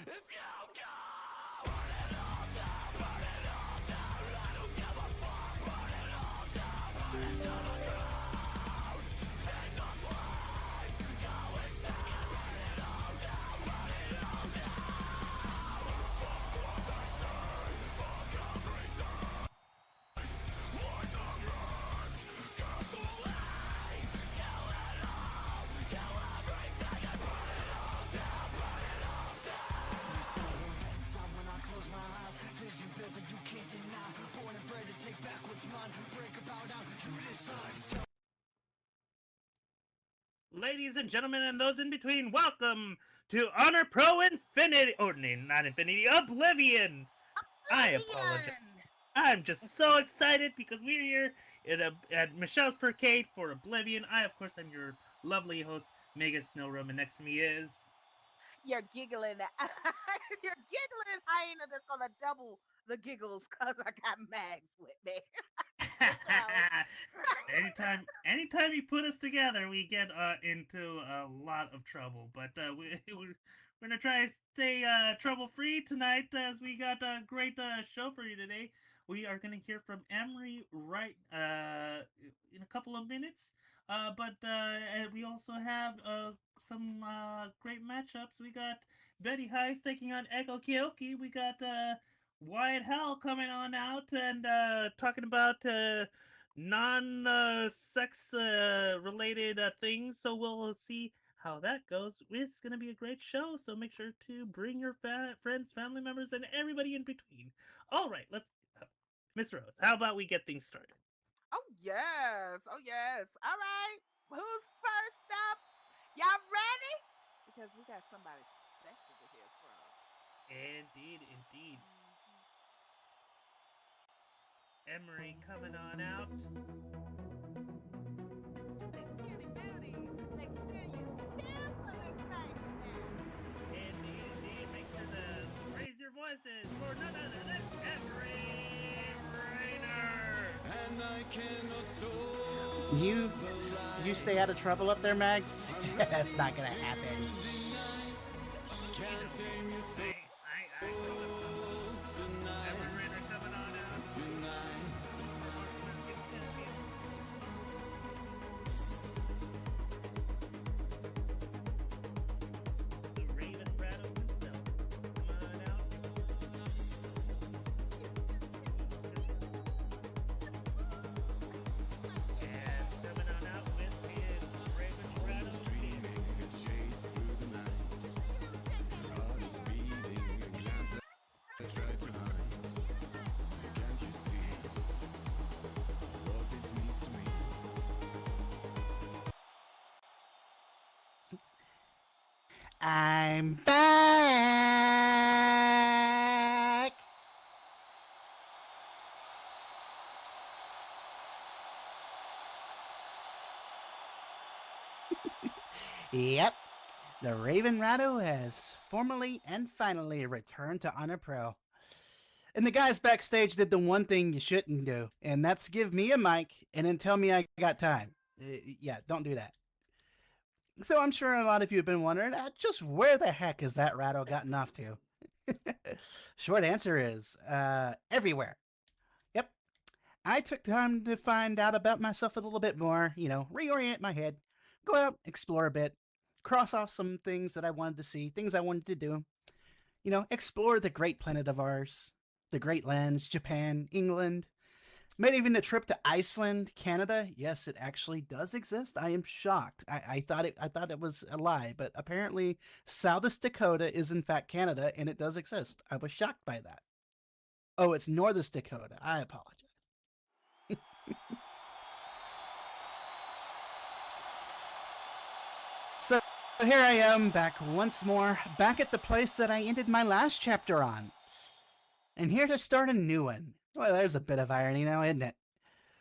Let's go, go! Burn it all down, burn it all down. I don't give a fuck. Burn it all down, burn it to the ground. Take the flames, go insane. Burn it all down, burn it all down. Fuck what they say, fuck everything. Like the rain, ladies and gentlemen, and those in between, welcome to Honor Pro Infinity, or not Infinity, Oblivion. I apologize. I'm just so excited because we're here at Michelle's Parkade for Oblivion. Of course, I'm your lovely host, Mega Snowrum, and next to me is... You're giggling. You're giggling hyena that's gonna double the giggles because I got Mags with me. anytime you put us together, we get into a lot of trouble. But we're gonna try to stay trouble-free tonight, as we got a great show for you today. We are gonna hear from Emery right in a couple of minutes. But we also have some great matchups. We got Betty Heist taking on Echo Kyoki. We got Wyatt Hell coming on out and talking about non-sex related things. So we'll see how that goes. It's going to be a great show, so make sure to bring your friends, family members, and everybody in between. All right, let's... Miss Rose, how about we get things started? Oh yes. All right. Who's first up? Y'all ready? Because we got somebody special to hear from. Indeed. Emery coming on out. Cutie. Make sure you share for this thing now. Indeed. Make sure to raise your voices for none other than Emery Rainer. And I cannot stop. You stay out of trouble up there, Mags? That's not gonna happen. Can't tame your soul I'm back. Yep, the Raven Ratto has formally and finally returned to Honor Pro. And the guys backstage did the one thing you shouldn't do, and that's give me a mic and then tell me I got time. Yeah, don't do that. So I'm sure a lot of you have been wondering, just where the heck has that Ratto gotten off to? Short answer is, everywhere. Yep. I took time to find out about myself a little bit more, reorient my head, go out, explore a bit, cross off some things that I wanted to see, things I wanted to do, explore the great planet of ours, the great lands, Japan, England. Made even a trip to Iceland, Canada. Yes, it actually does exist. I am shocked. I thought it was a lie, but apparently South Dakota is in fact Canada, and it does exist. I was shocked by that. Oh, it's North Dakota. I apologize. So here I am, back once more, back at the place that I ended my last chapter on, and here to start a new one. Well, there's a bit of irony now, isn't it?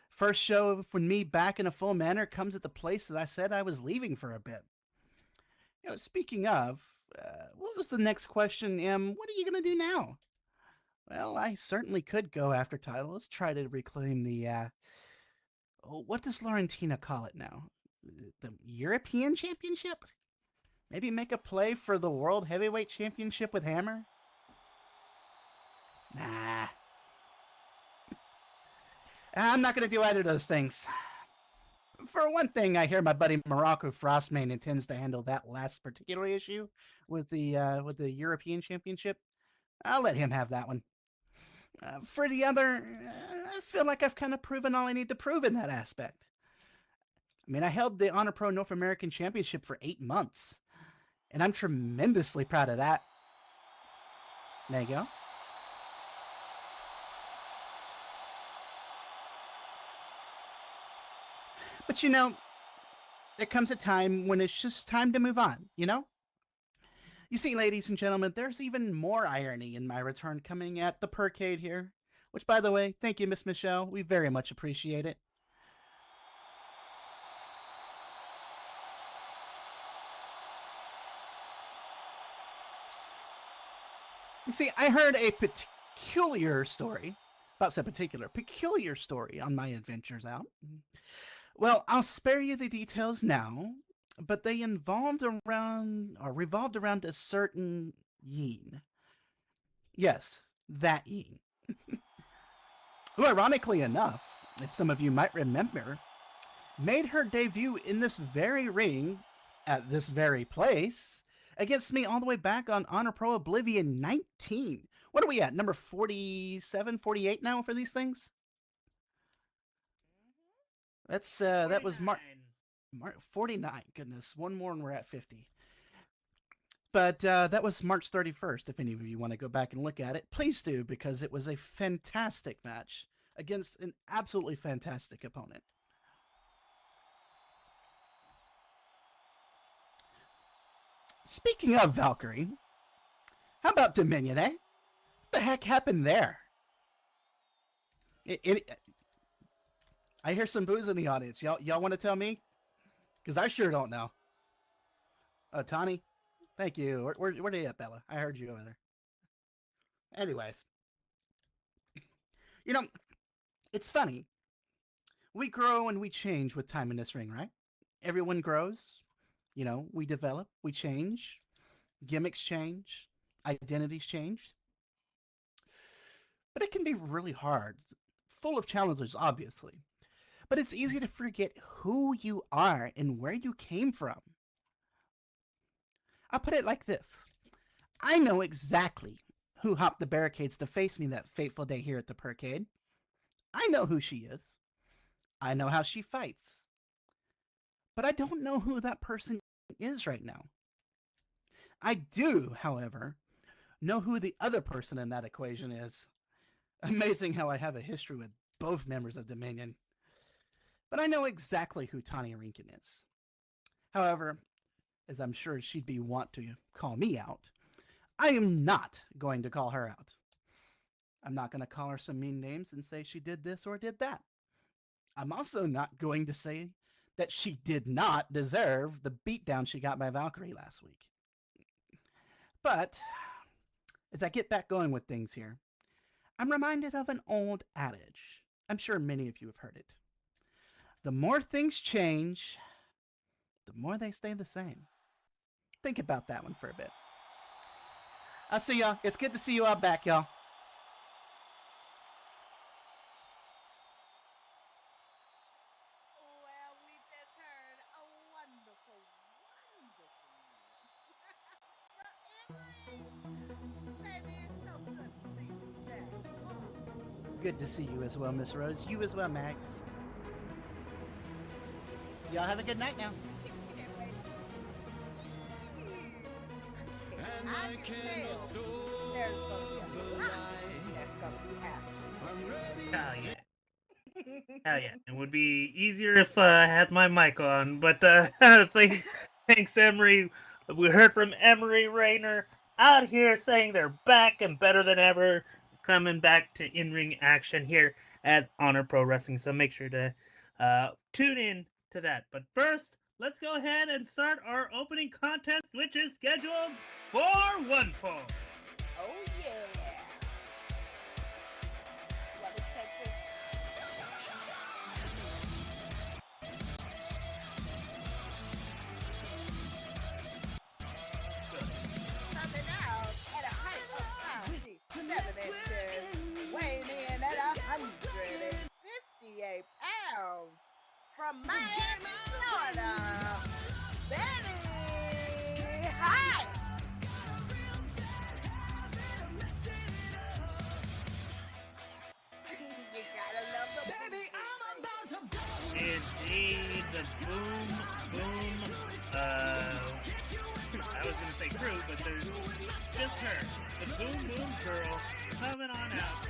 First show with me back in a full manner comes at the place that I said I was leaving for a bit. Speaking of, what was the next question, Em? What are you going to do now? Well, I certainly could go after titles, try to reclaim the, what does Laurentina call it now? The European Championship? Maybe make a play for the World Heavyweight Championship with Hammer? Nah. I'm not going to do either of those things. For one thing, I hear my buddy Morocco Frostmane intends to handle that last particular issue with the European Championship. I'll let him have that one. For the other, I feel like I've kind of proven all I need to prove in that aspect. I mean, I held the Honor Pro North American Championship for 8 months, and I'm tremendously proud of that. There you go. But there comes a time when it's just time to move on, you know? You see, ladies and gentlemen, there's even more irony in my return coming at the Percade here. Which, by the way, thank you, Miss Michelle. We very much appreciate it. You see, I heard a peculiar story, peculiar story on my adventures out. Well, I'll spare you the details now, but they revolved around a certain Yeen. Yes, that Yeen. Who, ironically enough, if some of you might remember, made her debut in this very ring, at this very place, against me all the way back on Honor Pro Oblivion 19. What are we at? Number 47, 48 now for these things? That's, that was Mark 49. Goodness, one more and we're at 50. But that was March 31st. If any of you want to go back and look at it, please do, because it was a fantastic match against an absolutely fantastic opponent. Speaking of Valkyrie, how about Dominion, eh? What the heck happened there? I hear some boos in the audience. Y'all want to tell me? Because I sure don't know. Oh, Tani? Thank you. Where are you at, Bella? I heard you over there. Anyways. You know, it's funny. We grow and we change with time in this ring, right? Everyone grows. You know, we develop, we change. Gimmicks change. Identities change. But it can be really hard. Full of challenges, obviously. But it's easy to forget who you are and where you came from. I'll put it like this. I know exactly who hopped the barricades to face me that fateful day here at the Percade. I know who she is. I know how she fights. But I don't know who that person is right now. I do, however, know who the other person in that equation is. Amazing how I have a history with both members of Dominion. But I know exactly who Tanya Rinkin is. However, as I'm sure she'd be want to call me out, I am not going to call her out. I'm not going to call her some mean names and say she did this or did that. I'm also not going to say that she did not deserve the beatdown she got by Valkyrie last week. But as I get back going with things here, I'm reminded of an old adage. I'm sure many of you have heard it. The more things change, the more they stay the same. Think about that one for a bit. I'll see y'all. It's good to see you all back, y'all. Well, we just heard a wonderful, wonderful. Well, Emery, baby, it's so good to see you back. Good to see you as well, Miss Rose. You as well, Max. Y'all have a good night now. I can tell there's going to be a lot that's going to be happening. Hell yeah. Hell yeah. It would be easier if I had my mic on, but thanks, Emery. We heard from Emery Rayner out here saying they're back and better than ever, coming back to in-ring action here at Honor Pro Wrestling. So make sure to tune in to that. But first, let's go ahead and start our opening contest, which is scheduled for one fall. Oh, yeah. Let me check this. Coming out at a height of 5 feet 7 inches, weighing in at 158 pounds, from Miami, Florida, Benny High. You gotta love the baby. I'm about to blow. Indeed, the boom. I was gonna say crew, but there's just her, the boom girl, coming on out.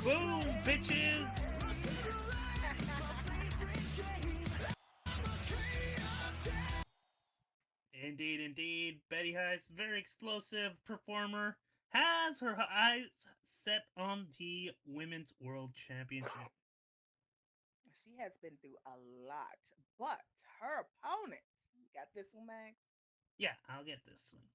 Boom, bitches! Indeed, indeed. Betty Heist, very explosive performer, has her eyes set on the Women's World Championship. She has been through a lot, but her opponent, you got this one, Max? Yeah, I'll get this one.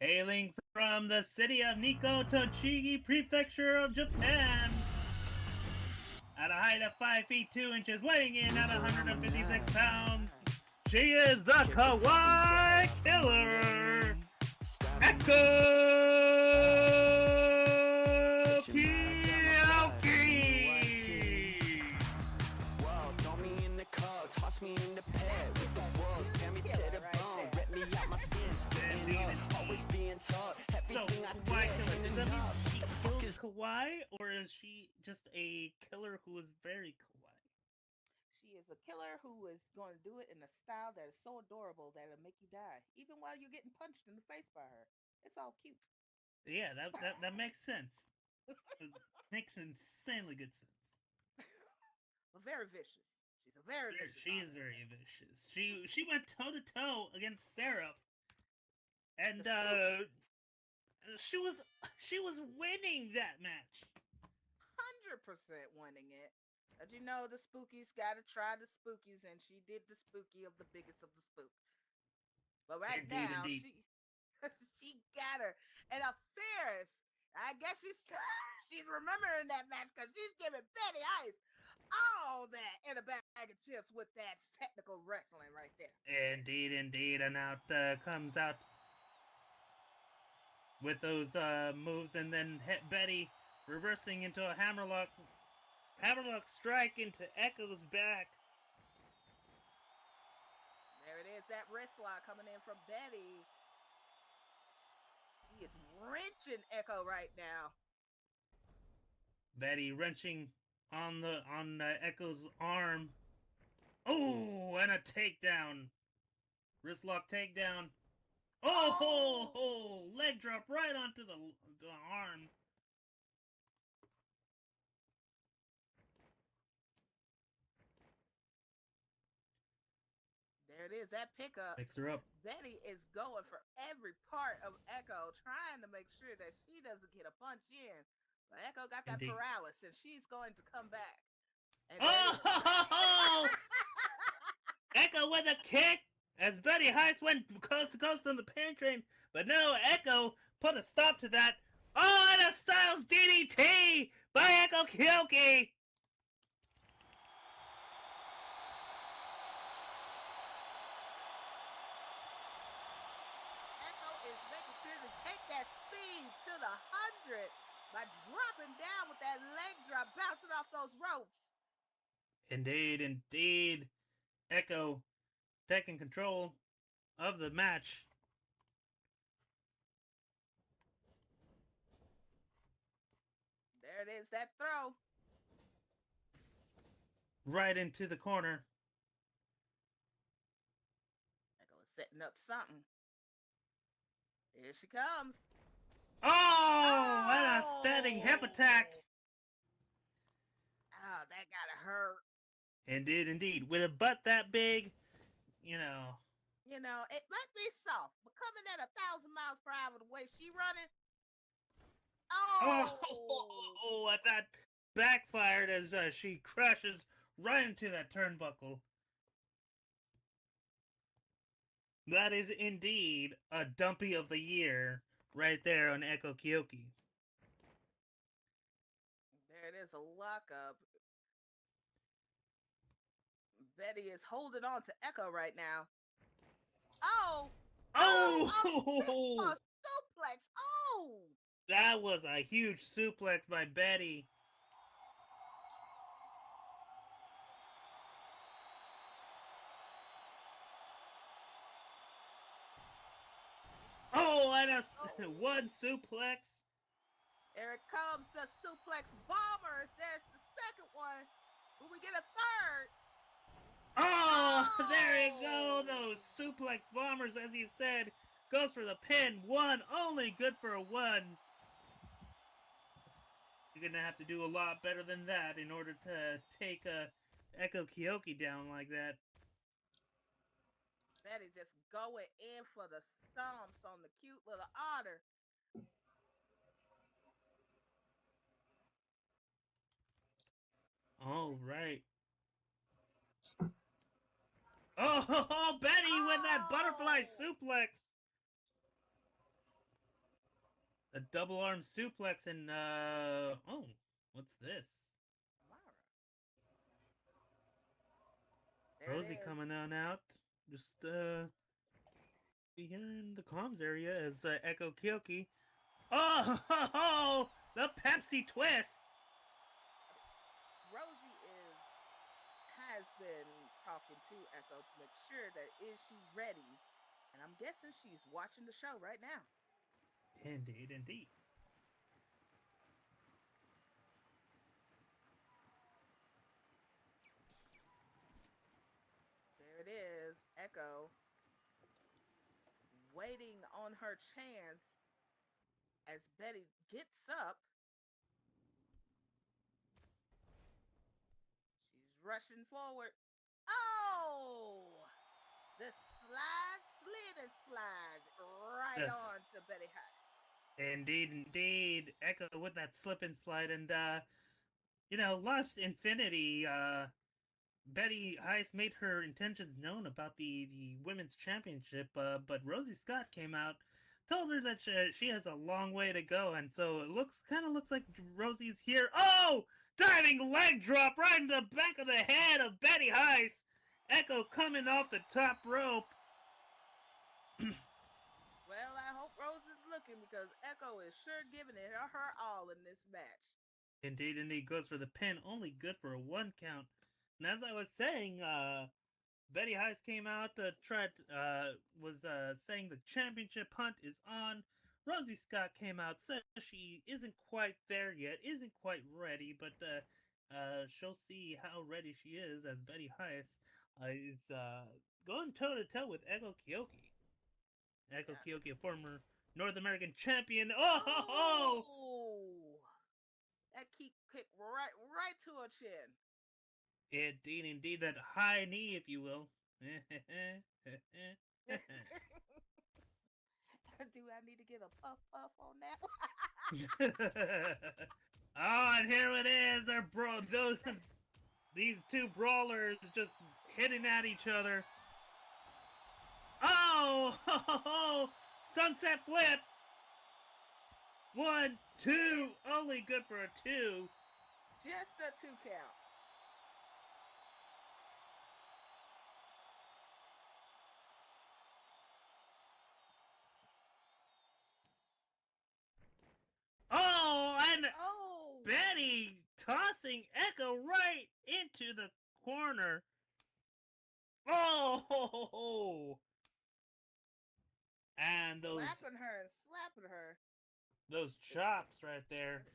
Hailing from the city of Nikko, Tochigi Prefecture of Japan, at a height of 5 feet 2 inches, weighing in at 156 pounds, she is the Kawaii Killer, Echo Kyoki! Whoa, throw me in the car, toss me in the pad with the walls, tear me to the bone, rip me out my skin, always being taught, everything I Kawaii did. Killer, does that mean she kills Kawaii, or is she just a killer who is very kawaii? She is a killer who is going to do it in a style that is so adorable that it'll make you die, even while you're getting punched in the face by her. It's all cute. Yeah, that makes sense. It makes insanely good sense. But very vicious. She's a very vicious. She is very vicious. She went toe to toe against Seraph, and she was winning that match. 100% winning it. But you know, the spookies got to try the spookies, and she did the spooky of the biggest of the spook. But right Indeed, now, indeed. she got her. And a fierce, I guess she's remembering that match because she's giving Betty Ice all that in a bag of chips with that technical wrestling right there. Indeed, indeed. And out comes out with those moves, and then hit Betty reversing into a hammerlock strike into Echo's back. There it is, that wrist lock coming in from Betty. She is wrenching Echo right now. Betty wrenching on Echo's arm. Oh, and a takedown. Wrist lock takedown. Oh, leg drop right onto the arm. There it is, that pickup. Picks her up. Betty is going for every part of Echo, trying to make sure that she doesn't get a punch in. But Echo got that Indeed. paralysis. She's going to come back. And Oh! Echo with a kick as Betty Heist went coast to coast on the pan train. But no, Echo put a stop to that. Oh, and a Styles DDT by Echo Kyoki. Echo is making sure to take that speed to the 100 by dropping down with that leg drop, bouncing off those ropes. Indeed, indeed. Echo taking control of the match. There it is, that throw. Right into the corner. Echo is setting up something. Here she comes. Oh, and a standing hip attack. Oh, that gotta hurt. Indeed, indeed. With a butt that big, you know. You know, it might be soft, but coming at 1,000 miles per hour the way she running. Oh, that backfired as she crashes right into that turnbuckle. That is indeed a dumpy of the year right there on Echo Kyoki. There it is, a lockup. Betty is holding on to Echo right now. Oh! Oh! Suplex! Oh! That was a huge suplex by Betty. Oh, and one suplex. Here it comes, the suplex bombers. There's the second one. Will we get a third? Oh, there you go. Those suplex bombers, as you said, goes for the pin. One, only good for a one. You're gonna have to do a lot better than that in order to take Echo Kyoki down like that. Betty just going in for the stomps on the cute little otter. All right. Oh, Betty with that butterfly suplex. A double arm suplex and oh, what's this? There Rosie coming on out. Just be here in the comms area as Echo Kyoki. Oh, the Pepsi twist. Rosie has been talking to Echo to make sure that is she ready, and I'm guessing she's watching the show right now. Indeed, indeed. There it is, Echo, waiting on her chance as Betty gets up. She's rushing forward. Oh! The slid and slide right Yes. on to Betty High. Indeed, indeed. Echo with that slip and slide and Lost Infinity, Betty Heiss made her intentions known about the women's championship, but Rosie Scott came out, told her that she has a long way to go, and so it kind of looks like Rosie's here. Oh! Diving leg drop right in the back of the head of Betty Heiss. Echo coming off the top rope. Well, I hope Rose is looking because Echo is sure giving it her all in this match. Indeed, indeed, goes for the pin, only good for a 1 count. And as I was saying, Betty Heiss came out to was saying the championship hunt is on. Rosie Scott came out, said she isn't quite there yet, isn't quite ready, but she'll see how ready she is as Betty Heiss is going toe-to-toe with Echo Kyoki. Echo Kyoki, a former North American champion. Oh! That kick right to her chin. Indeed, indeed, that high knee, if you will. Do I need to get a puff on that? Oh, and here it is. These two brawlers just hitting at each other. Oh! Sunset flip. 1, 2, only good for a 2. Just a 2 count. Oh, and Betty tossing Echo right into the corner. Oh! And those slapping her. Those chops right there.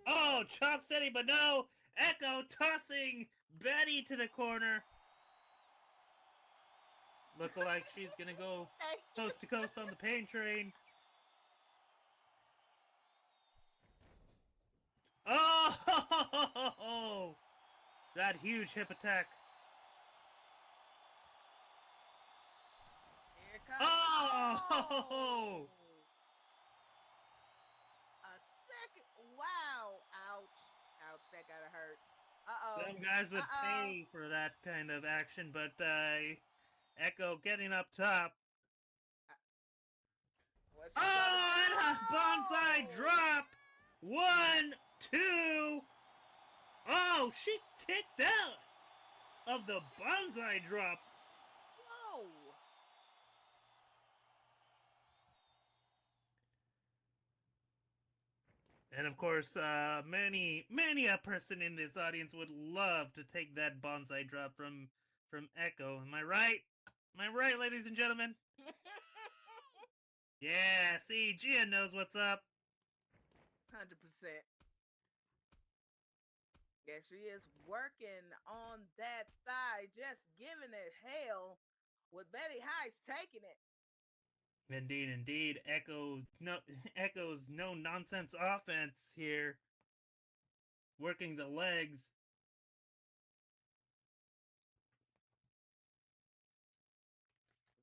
Oh, chop city, but no! Echo tossing Betty to the corner. Look like she's gonna go coast to coast on the pain train. Oh! That huge hip attack. Here comes. Oh! A second. Wow. Ouch. That gotta hurt. Uh-oh. Some guys would pay for that kind of action, but Echo getting up top. Oh, and a bonsai drop! 1, 2. Oh, she kicked out of the bonsai drop. Whoa. And of course, many a person in this audience would love to take that bonsai drop from Echo. Am I right? Am I right, ladies and gentlemen? Yeah, see, Gia knows what's up. 100%. Yeah, she is working on that thigh, just giving it hell with Betty Heiss taking it. Indeed, indeed. Echo's no nonsense offense here. Working the legs.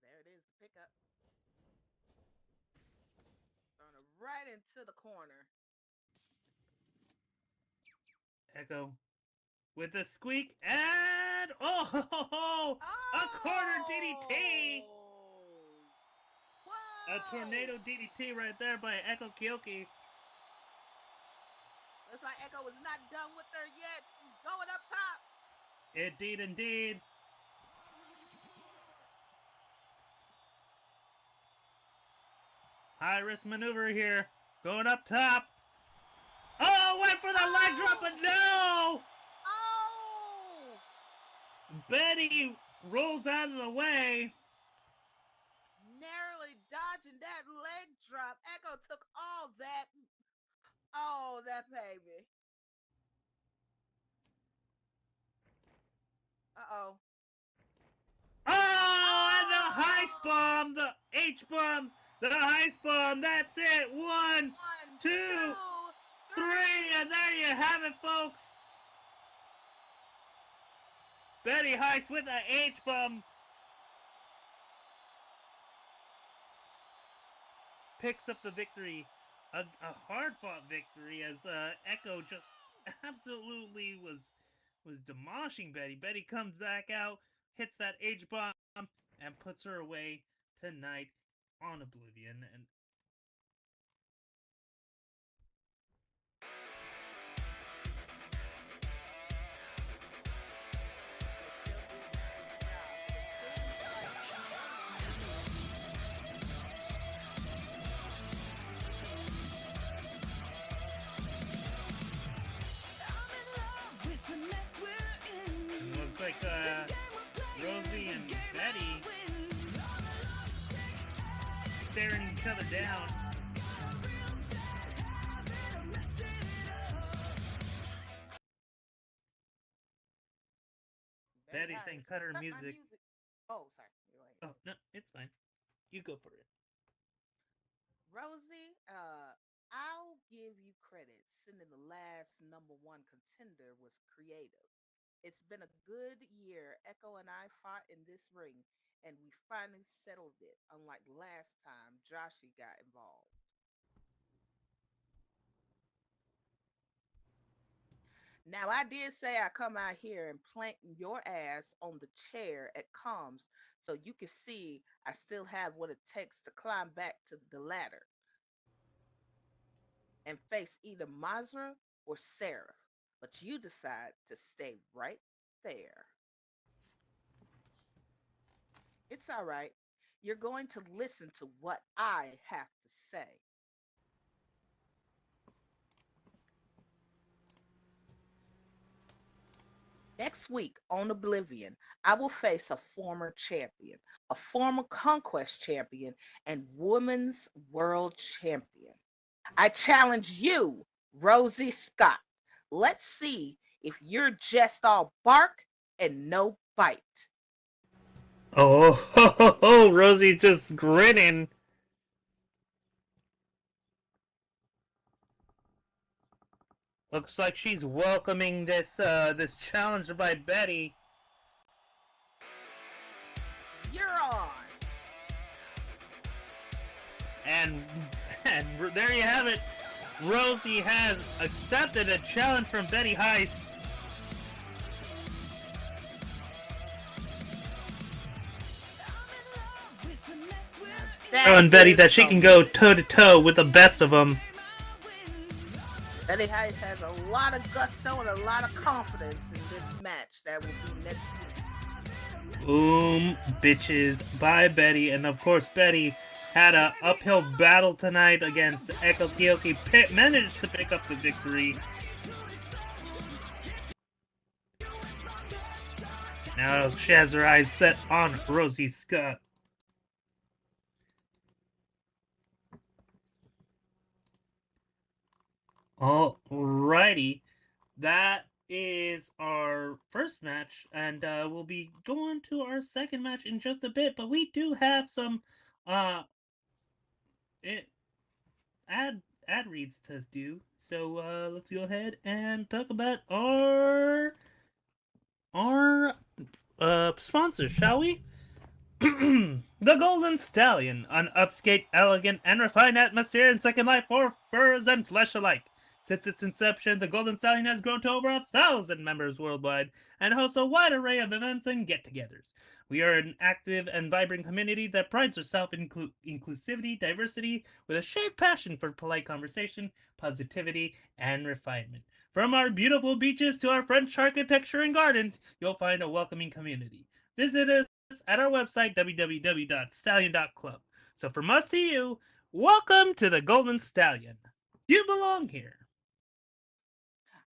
There it is, the pickup. Throwing it right into the corner. Echo with a squeak and oh, a corner DDT. Whoa! A tornado DDT right there by Echo Kyoki. Looks like Echo was not done with her yet. She's going up top. Indeed, indeed. High risk maneuver here. Going up top. Oh, went for the leg drop, but no! Oh! Betty rolls out of the way. Narrowly dodging that leg drop. Echo took all that. Oh, that baby. Uh-oh. Oh, and the heist bomb, the H bomb, the heist bomb. That's it. One, two, three, and there you have it, folks. Betty Heist with a H bomb picks up the victory. A hard-fought victory as Echo just absolutely was demolishing Betty. Betty comes back out, hits that H bomb, and puts her away tonight on Oblivion. And looks like Rosie and Betty staring each other down. Betty saying cut her music. Oh, sorry. Oh, no, it's fine. You go for it. Rosie, I'll give you credit. Sending the last #1 contender was creative. It's been a good year. Echo and I fought in this ring, and we finally settled it, unlike last time Joshy got involved. Now, I did say I come out here and plant your ass on the chair at comms so you can see I still have what it takes to climb back to the ladder and face either Mazra or Seraph. But you decide to stay right there. It's all right. You're going to listen to what I have to say. Next week on Oblivion, I will face a former champion, a former Conquest champion, and Women's World Champion. I challenge you, Rosie Scott. Let's see if you're just all bark and no bite. Oh, ho, ho, ho, Rosie just grinning. Looks like she's welcoming this this challenge by Betty. You're on. And there you have it. Rosie has accepted a challenge from Betty Heist. Telling Betty that she can go toe to toe with the best of them. Betty Heist has a lot of gusto and a lot of confidence in this match that will be next week. Boom, bitches. Bye, Betty. And of course, Betty had an uphill battle tonight against Echo Kyoki. Managed to pick up the victory. Now she has her eyes set on Rosie Scott. Alrighty, that is our first match, and we'll be going to our second match in just a bit. But we do have some ad reads to do. So let's go ahead and talk about our sponsors, shall we? The Golden Stallion, an upscale, elegant, and refined atmosphere in Second Life for furs and flesh alike. Since its inception, the Golden Stallion has grown to over 1,000 members worldwide and hosts a wide array of events and get-togethers. We are an active and vibrant community that prides itself in inclusivity, diversity, with a shared passion for polite conversation, positivity, and refinement. From our beautiful beaches to our French architecture and gardens, you'll find a welcoming community. Visit us at our website, www.stallion.club. So from us to you, welcome to the Golden Stallion. You belong here.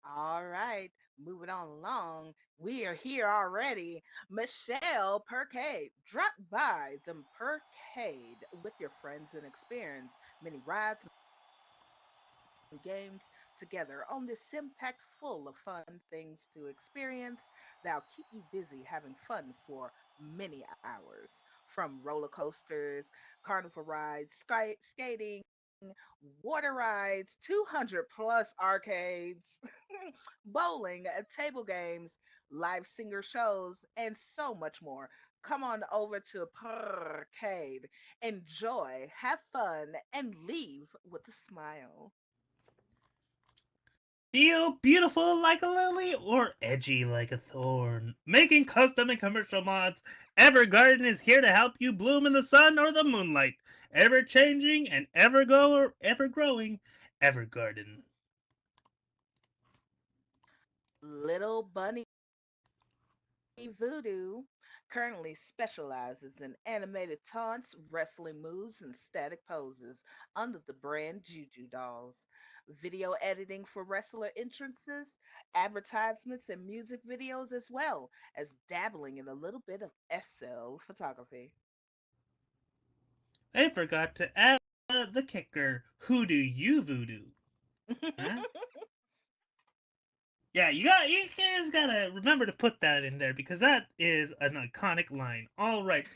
All right, moving on along. We are here already. Michelle Percade, drop by the Percade with your friends and experience many rides and games together on this sim pack full of fun things to experience that'll keep you busy having fun for many hours. From roller coasters, carnival rides, skating, water rides, 200 plus arcades, bowling, table games, live singer shows, and so much more. Come on over to Percade. Enjoy, have fun, and leave with a smile. Feel beautiful like a lily or edgy like a thorn. Making custom and commercial mods, Evergarden is here to help you bloom in the sun or the moonlight. Ever changing and ever growing, Evergarden. Little Bunny Voodoo currently specializes in animated taunts, wrestling moves, and static poses under the brand Juju Dolls. Video editing for wrestler entrances, advertisements, and music videos, as well as dabbling in a little bit of SL photography. I forgot to add the kicker. Who do you voodoo? Huh? Yeah, you guys gotta remember to put that in there because that is an iconic line. All right,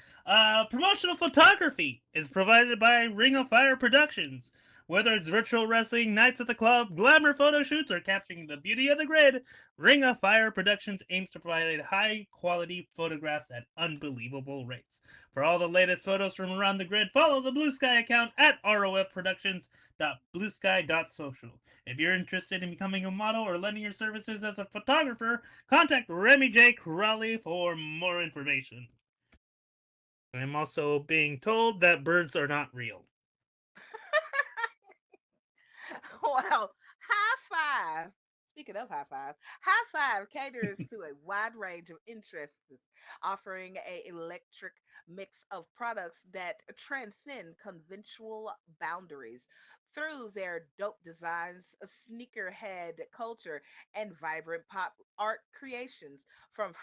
promotional photography is provided by Ring of Fire Productions. Whether it's virtual wrestling, nights at the club, glamour photo shoots, or capturing the beauty of the grid, Ring of Fire Productions aims to provide high quality photographs at unbelievable rates. For all the latest photos from around the grid, follow the Blue Sky account at rofproductions.bluesky.social. If you're interested in becoming a model or lending your services as a photographer, contact Remy J. Crowley for more information. I'm also being told that birds are not real. Well, high five. Speaking of high five caters to a wide range of interests, offering a electric mix of products that transcend conventional boundaries through their dope designs, a sneakerhead culture, and vibrant pop art creations. From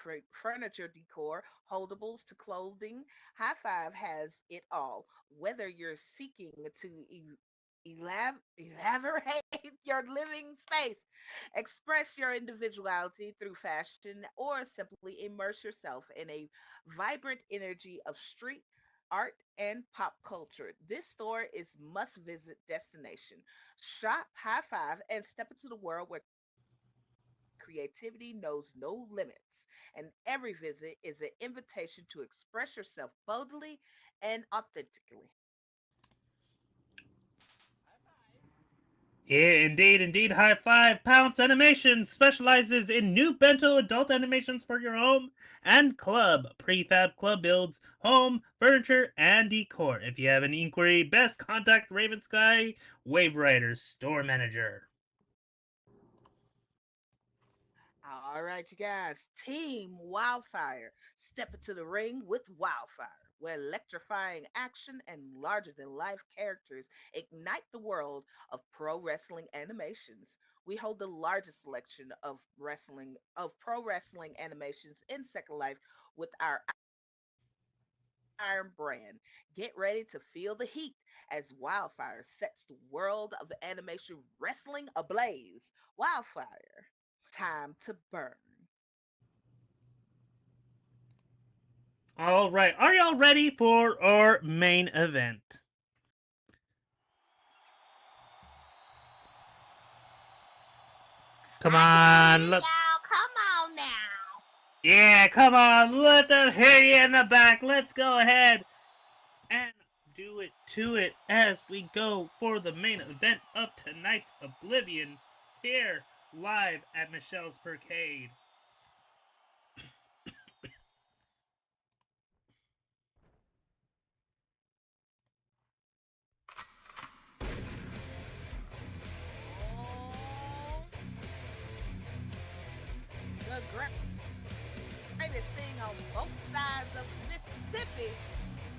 furniture decor, holdables to clothing, High Five has it all. Whether you're seeking to elaborate your living space, express your individuality through fashion, or simply immerse yourself in a vibrant energy of street art and pop culture. This store is must visit destination. Shop High Five and step into the world where creativity knows no limits. And every visit is an invitation to express yourself boldly and authentically. Yeah, indeed. High Five Pounce Animation specializes in new bento adult animations for your home and club. Prefab club builds, home, furniture, and decor. If you have an inquiry, best contact Raven Sky, Wave Rider, store manager. All right, you guys. Team Wildfire. Step into the ring with Wildfire, where electrifying action and larger than life characters ignite the world of pro wrestling animations. We hold the largest selection of pro wrestling animations in Second Life with our Iron brand. Get ready to feel the heat as Wildfire sets the world of animation wrestling ablaze. Wildfire. Time to burn. All right, are y'all ready for our main event? Come on, look. Y'all, come on now. Yeah, come on, let them hear you in the back. Let's go ahead and do it to it as we go for the main event of tonight's Oblivion here live at Michelle's Percade. The greatest thing on both sides of Mississippi,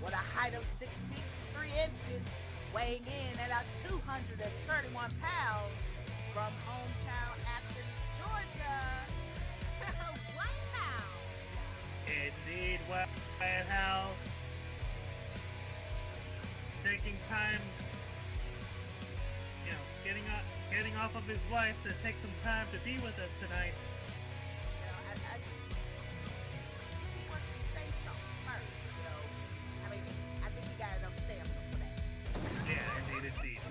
with a height of 6 feet 3 inches, weighing in at 231 pounds, from hometown Athens, Georgia. Wow! Indeed, Wyatt Howe taking time, getting off of his wife to take some time to be with us tonight. I think he wants to say something first, I mean, I think he got enough stamina for that. Yeah, indeed.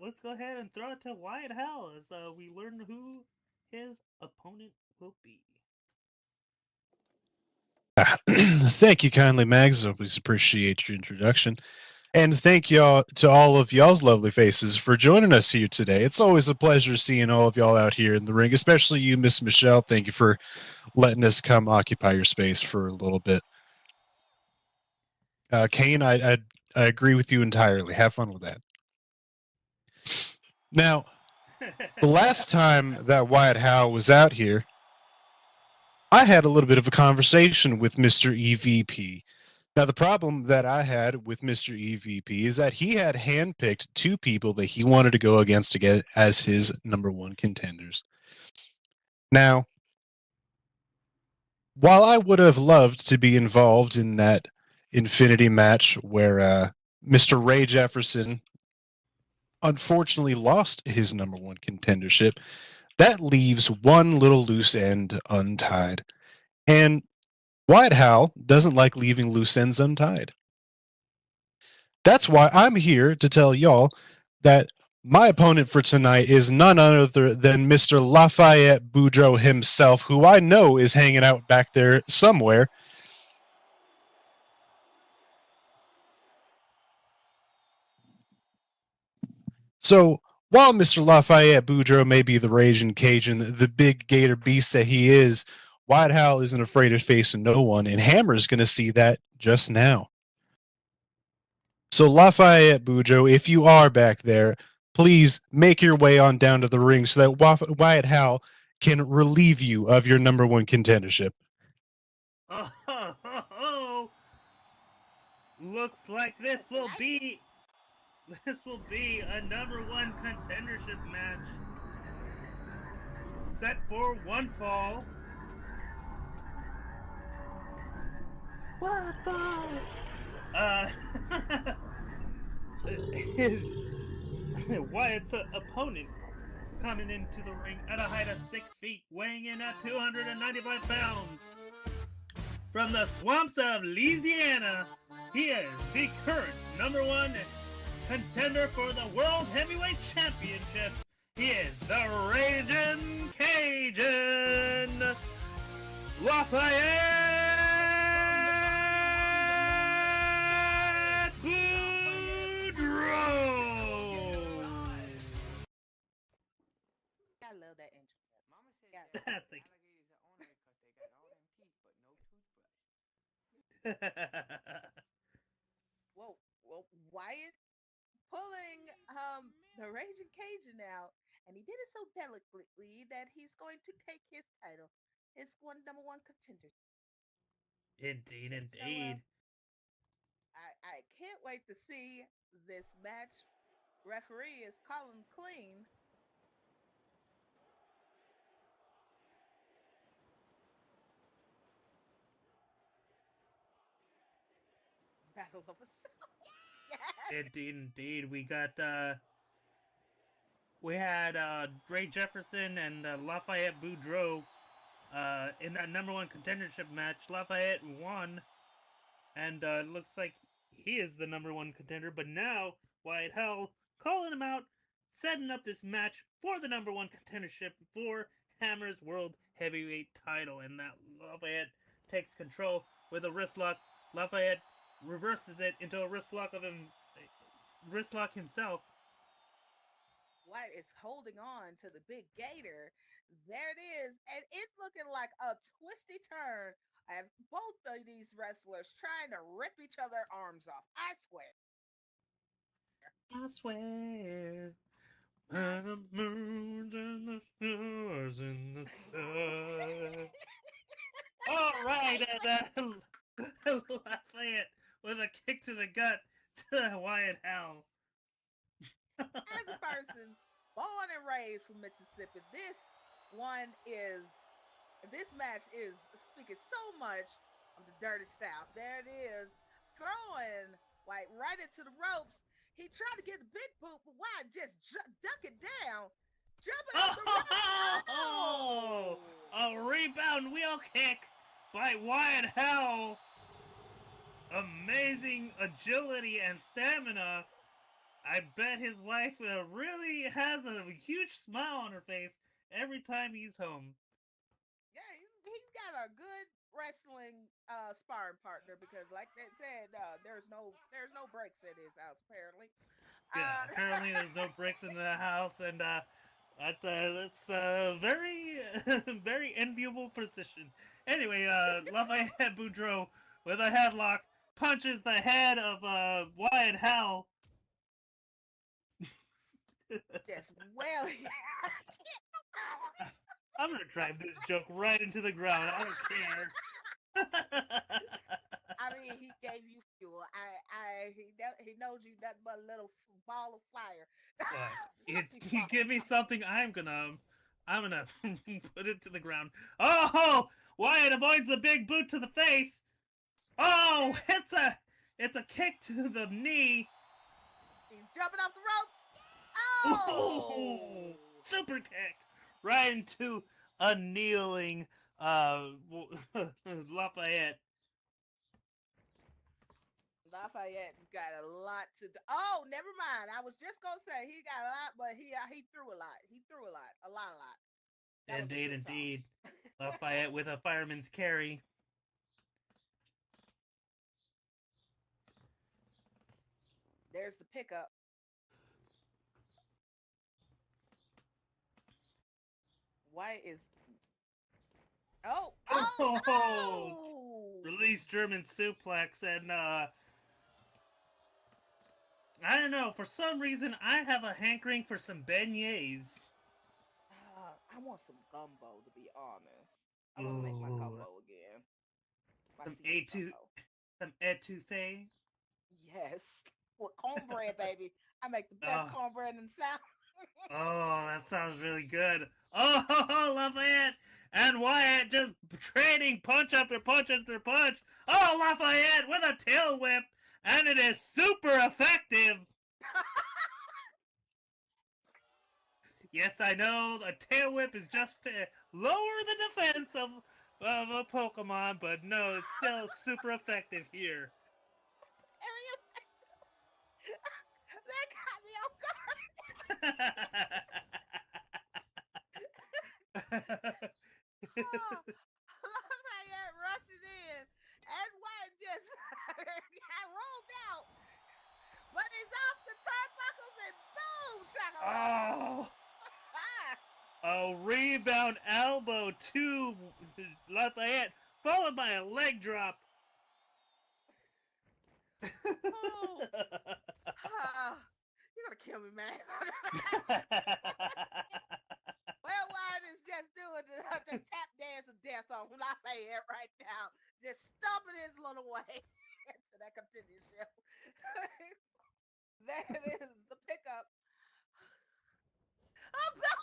Let's go ahead and throw it to Wyatt Howe as we learn who his opponent will be. Thank you kindly, Mags. Always appreciate your introduction. And thank y'all to all of y'all's lovely faces for joining us here today. It's always a pleasure seeing all of y'all out here in the ring, especially you, Miss Michelle. Thank you for letting us come occupy your space for a little bit. Kane, I agree with you entirely. Have fun with that. Now, the last time that Wyatt Howe was out here, I had a little bit of a conversation with Mr. EVP. Now, the problem that I had with Mr. EVP is that he had handpicked 2 people that he wanted to go against as his number 1 contenders. Now, while I would have loved to be involved in that Infinity match where Mr. Ray Jefferson unfortunately lost his number 1 contendership, that leaves one little loose end untied. And Wyatt Howe doesn't like leaving loose ends untied. That's why I'm here to tell y'all that my opponent for tonight is none other than Mr. Lafayette Boudreaux himself, who I know is hanging out back there somewhere. So, while Mr. Lafayette Boudreaux may be the raging Cajun, the big gator beast that he is, Wyatt Howe isn't afraid of facing no one, and Hammer's going to see that just now. So, Lafayette Boudreaux, if you are back there, please make your way on down to the ring so that Wyatt Howe can relieve you of your number 1 contendership. Oh. Looks like this will be a number 1 contendership match set for one fall. What fall? His Wyatt's opponent coming into the ring at a height of 6 feet, weighing in at 295 pounds. From the swamps of Louisiana, he is the current number 1 contender for the World Heavyweight Championship. He is the Raging Cajun, Lafayette Boudreaux. I love that intro. Mama said Yeah. that alligators are ornery because they got all them teeth but no toothbrush. Well, Wyatt pulling the Raging Cajun out, and he did it so delicately that he's going to take his title, his number 1 contender. Indeed. I can't wait to see this match. Referee is Colin Clean. Battle of a Yes! Indeed. We had Ray Jefferson and Lafayette Boudreaux in that number 1 contendership match. Lafayette won, and it looks like he is the number 1 contender. But now Wyatt Howe calling him out, setting up this match for the #1 contendership for Hammer's World Heavyweight title. And that Lafayette takes control with a wrist lock. Lafayette reverses it into a wrist lock himself. White is holding on to the big gator. There it is. And it's looking like a twisty turn. I have both of these wrestlers trying to rip each other's arms off. I swear. I swear. By the moon and the stars in the sky. All right, and Lafayette with a kick to the gut to Wyatt Howell. As a person born and raised from Mississippi, this match is speaking so much of the dirty South. There it is, throwing White right into the ropes. He tried to get the big boot, but Wyatt just duck it down, jumping off the ropes. Oh! A rebound wheel kick by Wyatt Howell. Amazing agility and stamina. I bet his wife really has a huge smile on her face every time he's home. Yeah, he's got a good wrestling sparring partner because, like they said, there's no breaks at his house apparently. Yeah, apparently there's no bricks in the house, and that's a very very enviable position. Anyway, Lafayette Boudreaux with a headlock punches the head of Wyatt Howell. Yes, well. I'm gonna drive this joke right into the ground. I don't care. I mean, he gave you fuel. He knows you nothing but a little ball of fire. You give me something, I'm gonna put it to the ground. Oh, Wyatt avoids the big boot to the face. Oh, it's a kick to the knee. He's jumping off the ropes. Oh, super kick right into a kneeling Lafayette. Lafayette's got a lot to do. Oh, never mind. I was just gonna say he got a lot, but he threw a lot. He threw a lot. Indeed. Lafayette with a fireman's carry. There's the pickup. White is. Oh! Release German suplex, and I don't know. For some reason, I have a hankering for some beignets. I want some gumbo, to be honest. I want to make my gumbo again. Some etouffee. Yes, with cornbread, baby. I make the best cornbread in the South. Oh, that sounds really good. Oh, Lafayette and Wyatt just trading punch after punch after punch. Oh, Lafayette with a tail whip, and it is super effective. Yes, I know the tail whip is just to lower the defense of a Pokemon, but no, it's still super effective here. That got me off guard. Lafayette rushing in, and White just got rolled out, but he's off the turnbuckles and boom, shaka. Oh, a rebound elbow to Lafayette, followed by a leg drop. You're gonna kill me, man. Well, Wyatt is just doing the tap dance of death on Lafayette right now, just stomping his little way to that continued show. There it is, the pickup. Oh, no.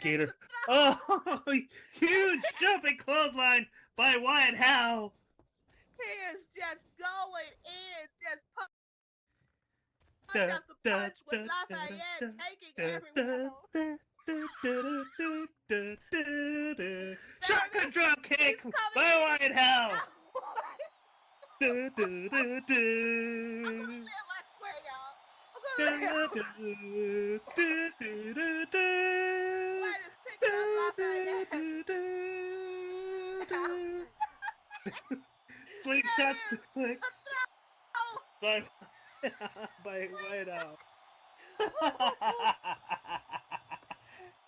Gator. Oh, huge jumping clothesline by Wyatt Howell. He is just going in, just punch after punch with Lafayette taking everyone. Shotgun drop kick by Wyatt Howell. Do, do, do, do. I'm gonna live, I swear, y'all. I'm Do, gonna do, live. do, do, do, do. White is picking up Lafayette. Do, do, do. There Slingshot it is. suplex A throw. by Whiteout. Woo.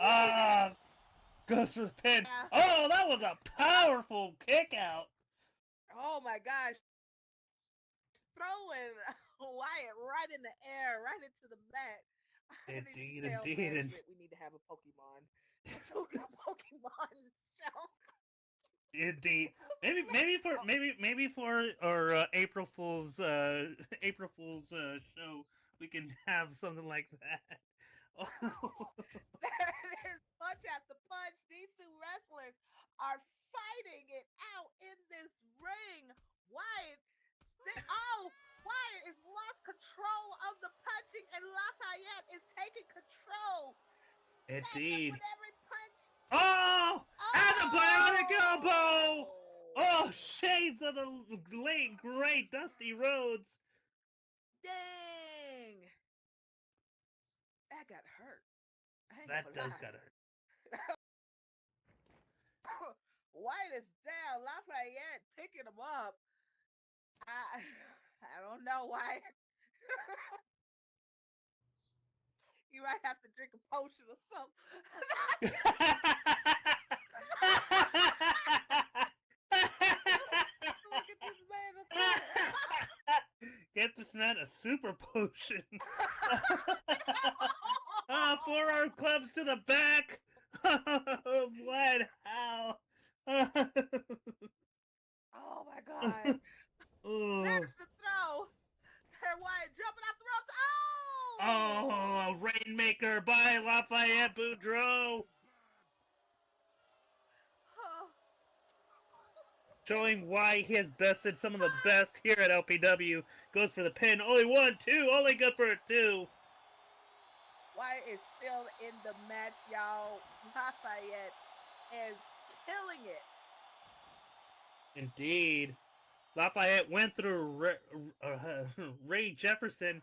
Ah, goes for the pin. Yeah. Oh, that was a powerful kick out. Oh my gosh. Throwing Wyatt right in the air, right into the mat. I need to tell management we need to have a Pokemon. A Pokemon show. Indeed. Maybe for our April Fool's show, we can have something like that. There it is, punch after punch. These two wrestlers are fighting it out in this ring. Wyatt has lost control of the punching, and Lafayette is taking control. Indeed. With every punch. Oh! And a bionic elbow! Oh, shades of the late great Dusty Rhodes. Dang! That got hurt. That does got hurt. White is down. Lafayette picking him up. I don't know why. You might have to drink a potion or something. Look at this man. Get this man a super potion. For our clubs to the back. What? How? Oh my god. Oh. There's the throw. There, Wyatt jumping off the ropes. Oh! Oh, a Rainmaker by Lafayette Boudreaux. Showing why he has bested some of the best here at LPW. Goes for the pin. Only 1, 2. Only good for a 2. Wyatt is still in the match, y'all. Lafayette is killing it. Indeed. Lafayette went through Ray Jefferson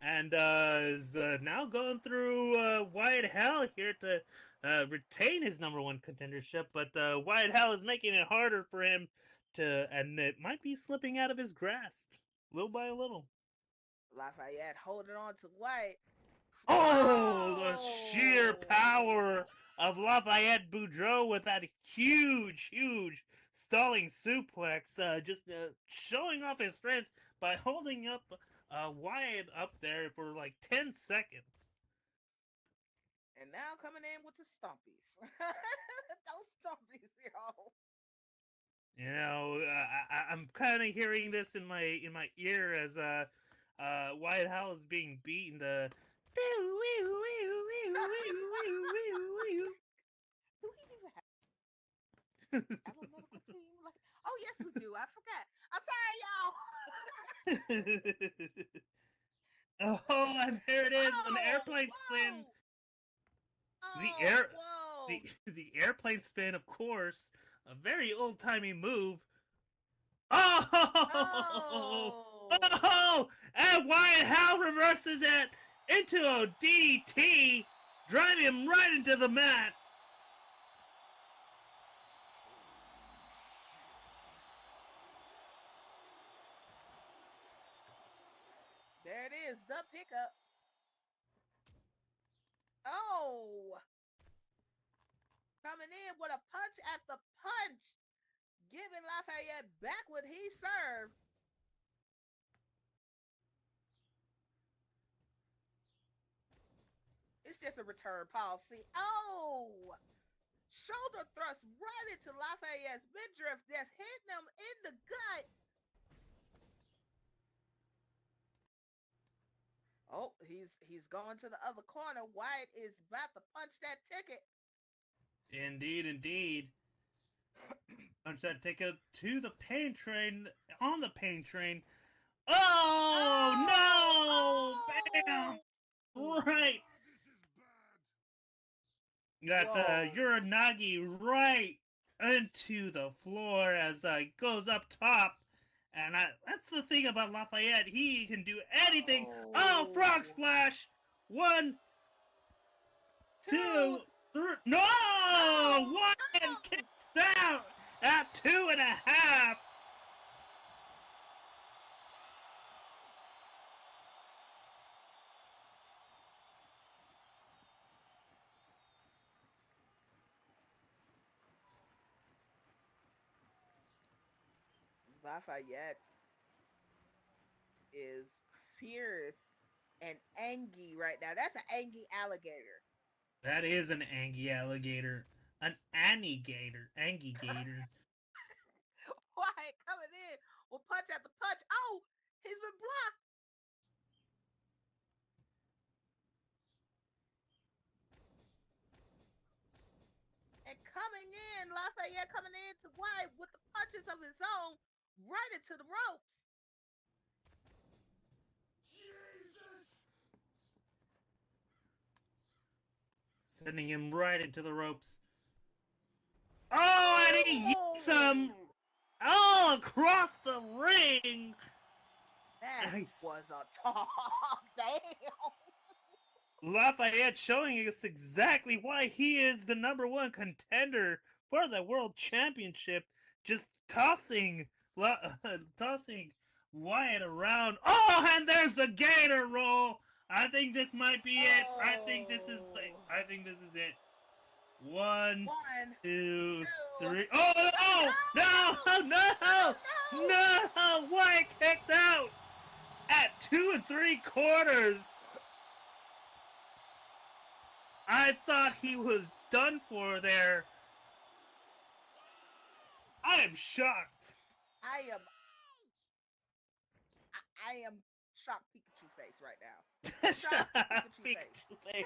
and is now going through Wyatt Hell here to retain his #1 contendership. But Wyatt Hell is making it harder for him to, and it might be slipping out of his grasp little by little. Lafayette holding on to Wyatt. Oh, the sheer power of Lafayette Boudreaux with that huge stalling suplex, just showing off his strength by holding up Wyatt up there for like 10 seconds. And now coming in with the stompies. Those stompies, y'all. You know, I'm kind of hearing this in my ear as Wyatt Howell is being beaten. Do we even have a medical team? Like, oh yes, we do. I forgot. I'm sorry, y'all. Oh, and there it is, an airplane spin. The airplane spin, of course, a very old timey move. Oh! And Wyatt Howell reverses it into a DDT, driving him right into the mat. There it is, the pickup. Oh! Coming in with a punch after punch, giving Lafayette back what he served. It's just a return policy. Oh! Shoulder thrust right into Lafayette's midriff, that's hitting him in the gut. Oh, he's going to the other corner. Wyatt is about to punch that ticket. Indeed. Punch that ticket to the pain train, on the pain train. Oh, no! Bam! Right. Got Uranagi right into the floor as goes up top And that's the thing about Lafayette. He can do anything. Oh, frog splash! 1, 2, 3. No! Wyatt kicks out at 2.5. Lafayette is fierce and angry right now. That's an angry alligator. That is an Angie alligator. An Annie gator. Angie gator. Wyatt coming in with punch after punch. Oh, he's been blocked. And coming in, Lafayette coming in to Wyatt with the punches of his own right into the ropes. Sending him right into the ropes. Oh, and he hits him all across the ring. That Nice. was a talk. Damn. Lafayette showing us exactly why he is the #1 contender for the World Championship. Just tossing Wyatt around. Oh, and there's the gator roll. I think this might be it. I think this is it. 1, 2, 3. Oh no! No! Wyatt kicked out at 2 3/4. I thought he was done for there. I am shocked. I am shocked Pikachu face right now. Shocked Pikachu face.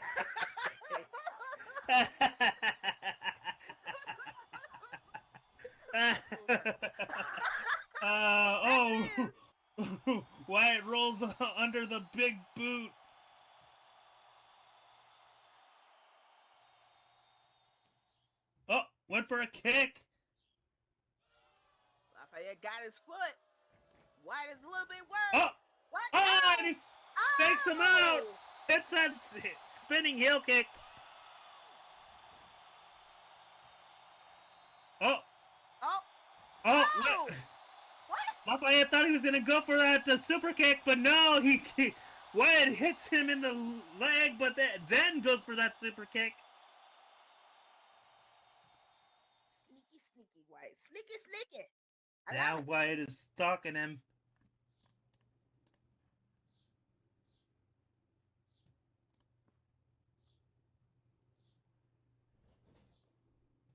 Wyatt rolls under the big boot. Oh, went for a kick. Lafayette got his foot. Wyatt is a little bit worried. Oh, and he fakes him out. It's a spinning heel kick. What? Lafayette thought he was gonna go for the super kick, but no, Wyatt hits him in the leg, but then goes for that super kick. Sneaky Wyatt. Sneaky. Now Wyatt is stalking him.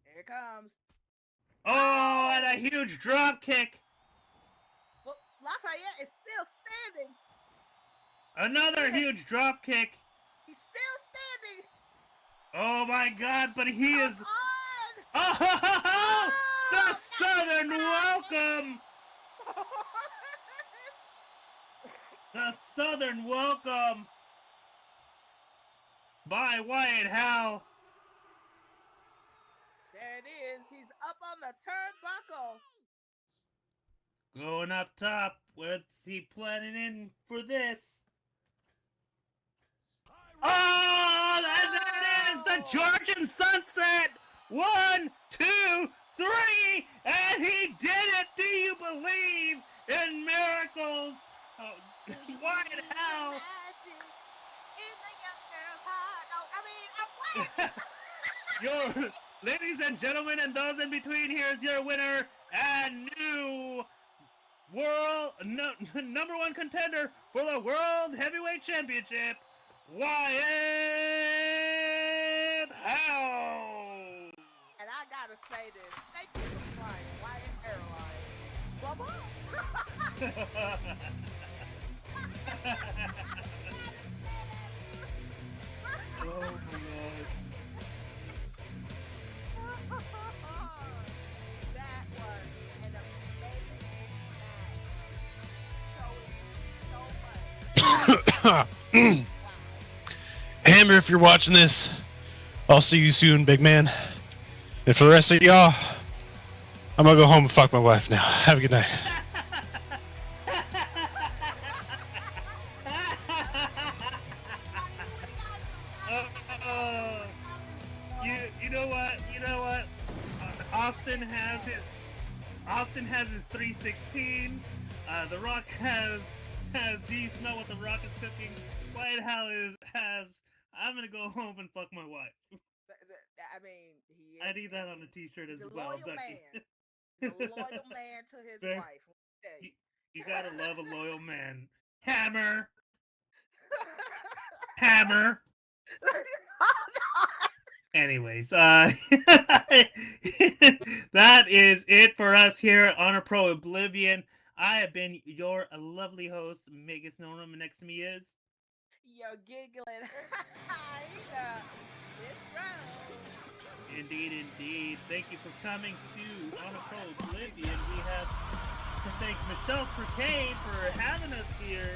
Here it comes. Oh, and a huge drop kick. Well, Lafayette is still standing. Another huge drop kick. He's still standing. Oh my God! But he is. On. Oh! The Southern Welcome. The Southern Welcome by Wyatt Howe. There it is. He's up on the turnbuckle. Going up top. What's he planning in for this? Oh, that is the Georgian Sunset. 1, 2, 3, and he did it. Do you believe in miracles? Wyatt Howe. Your ladies and gentlemen, and those in between, here's your winner and new world #1 contender for the World Heavyweight Championship, Wyatt Howe. And I gotta say this. Thank you for flying Wyatt Airlines. Bye-bye. Oh my God. That was an amazing match. Showing so much. Hammer, if you're watching this, I'll see you soon, big man. And for the rest of y'all, I'm gonna go home and fuck my wife now. Have a good night. Austin has his 316. The Rock has Do you smell what the Rock is cooking? White House has I'm gonna go home and fuck my wife. I mean, he is. I need that on a T-shirt as He's a well, loyal Ducky. man. He's a loyal man to his Fair. wife. Let me tell you. You gotta love a loyal man. Hammer. Hammer. Anyways, that is it for us here at Honor Pro Oblivion. I have been your lovely host, Megas Nora. Next to me is. You're giggling. Indeed. Thank you for coming to Honor Pro Oblivion. We have to thank Michelle Furcade for having us here.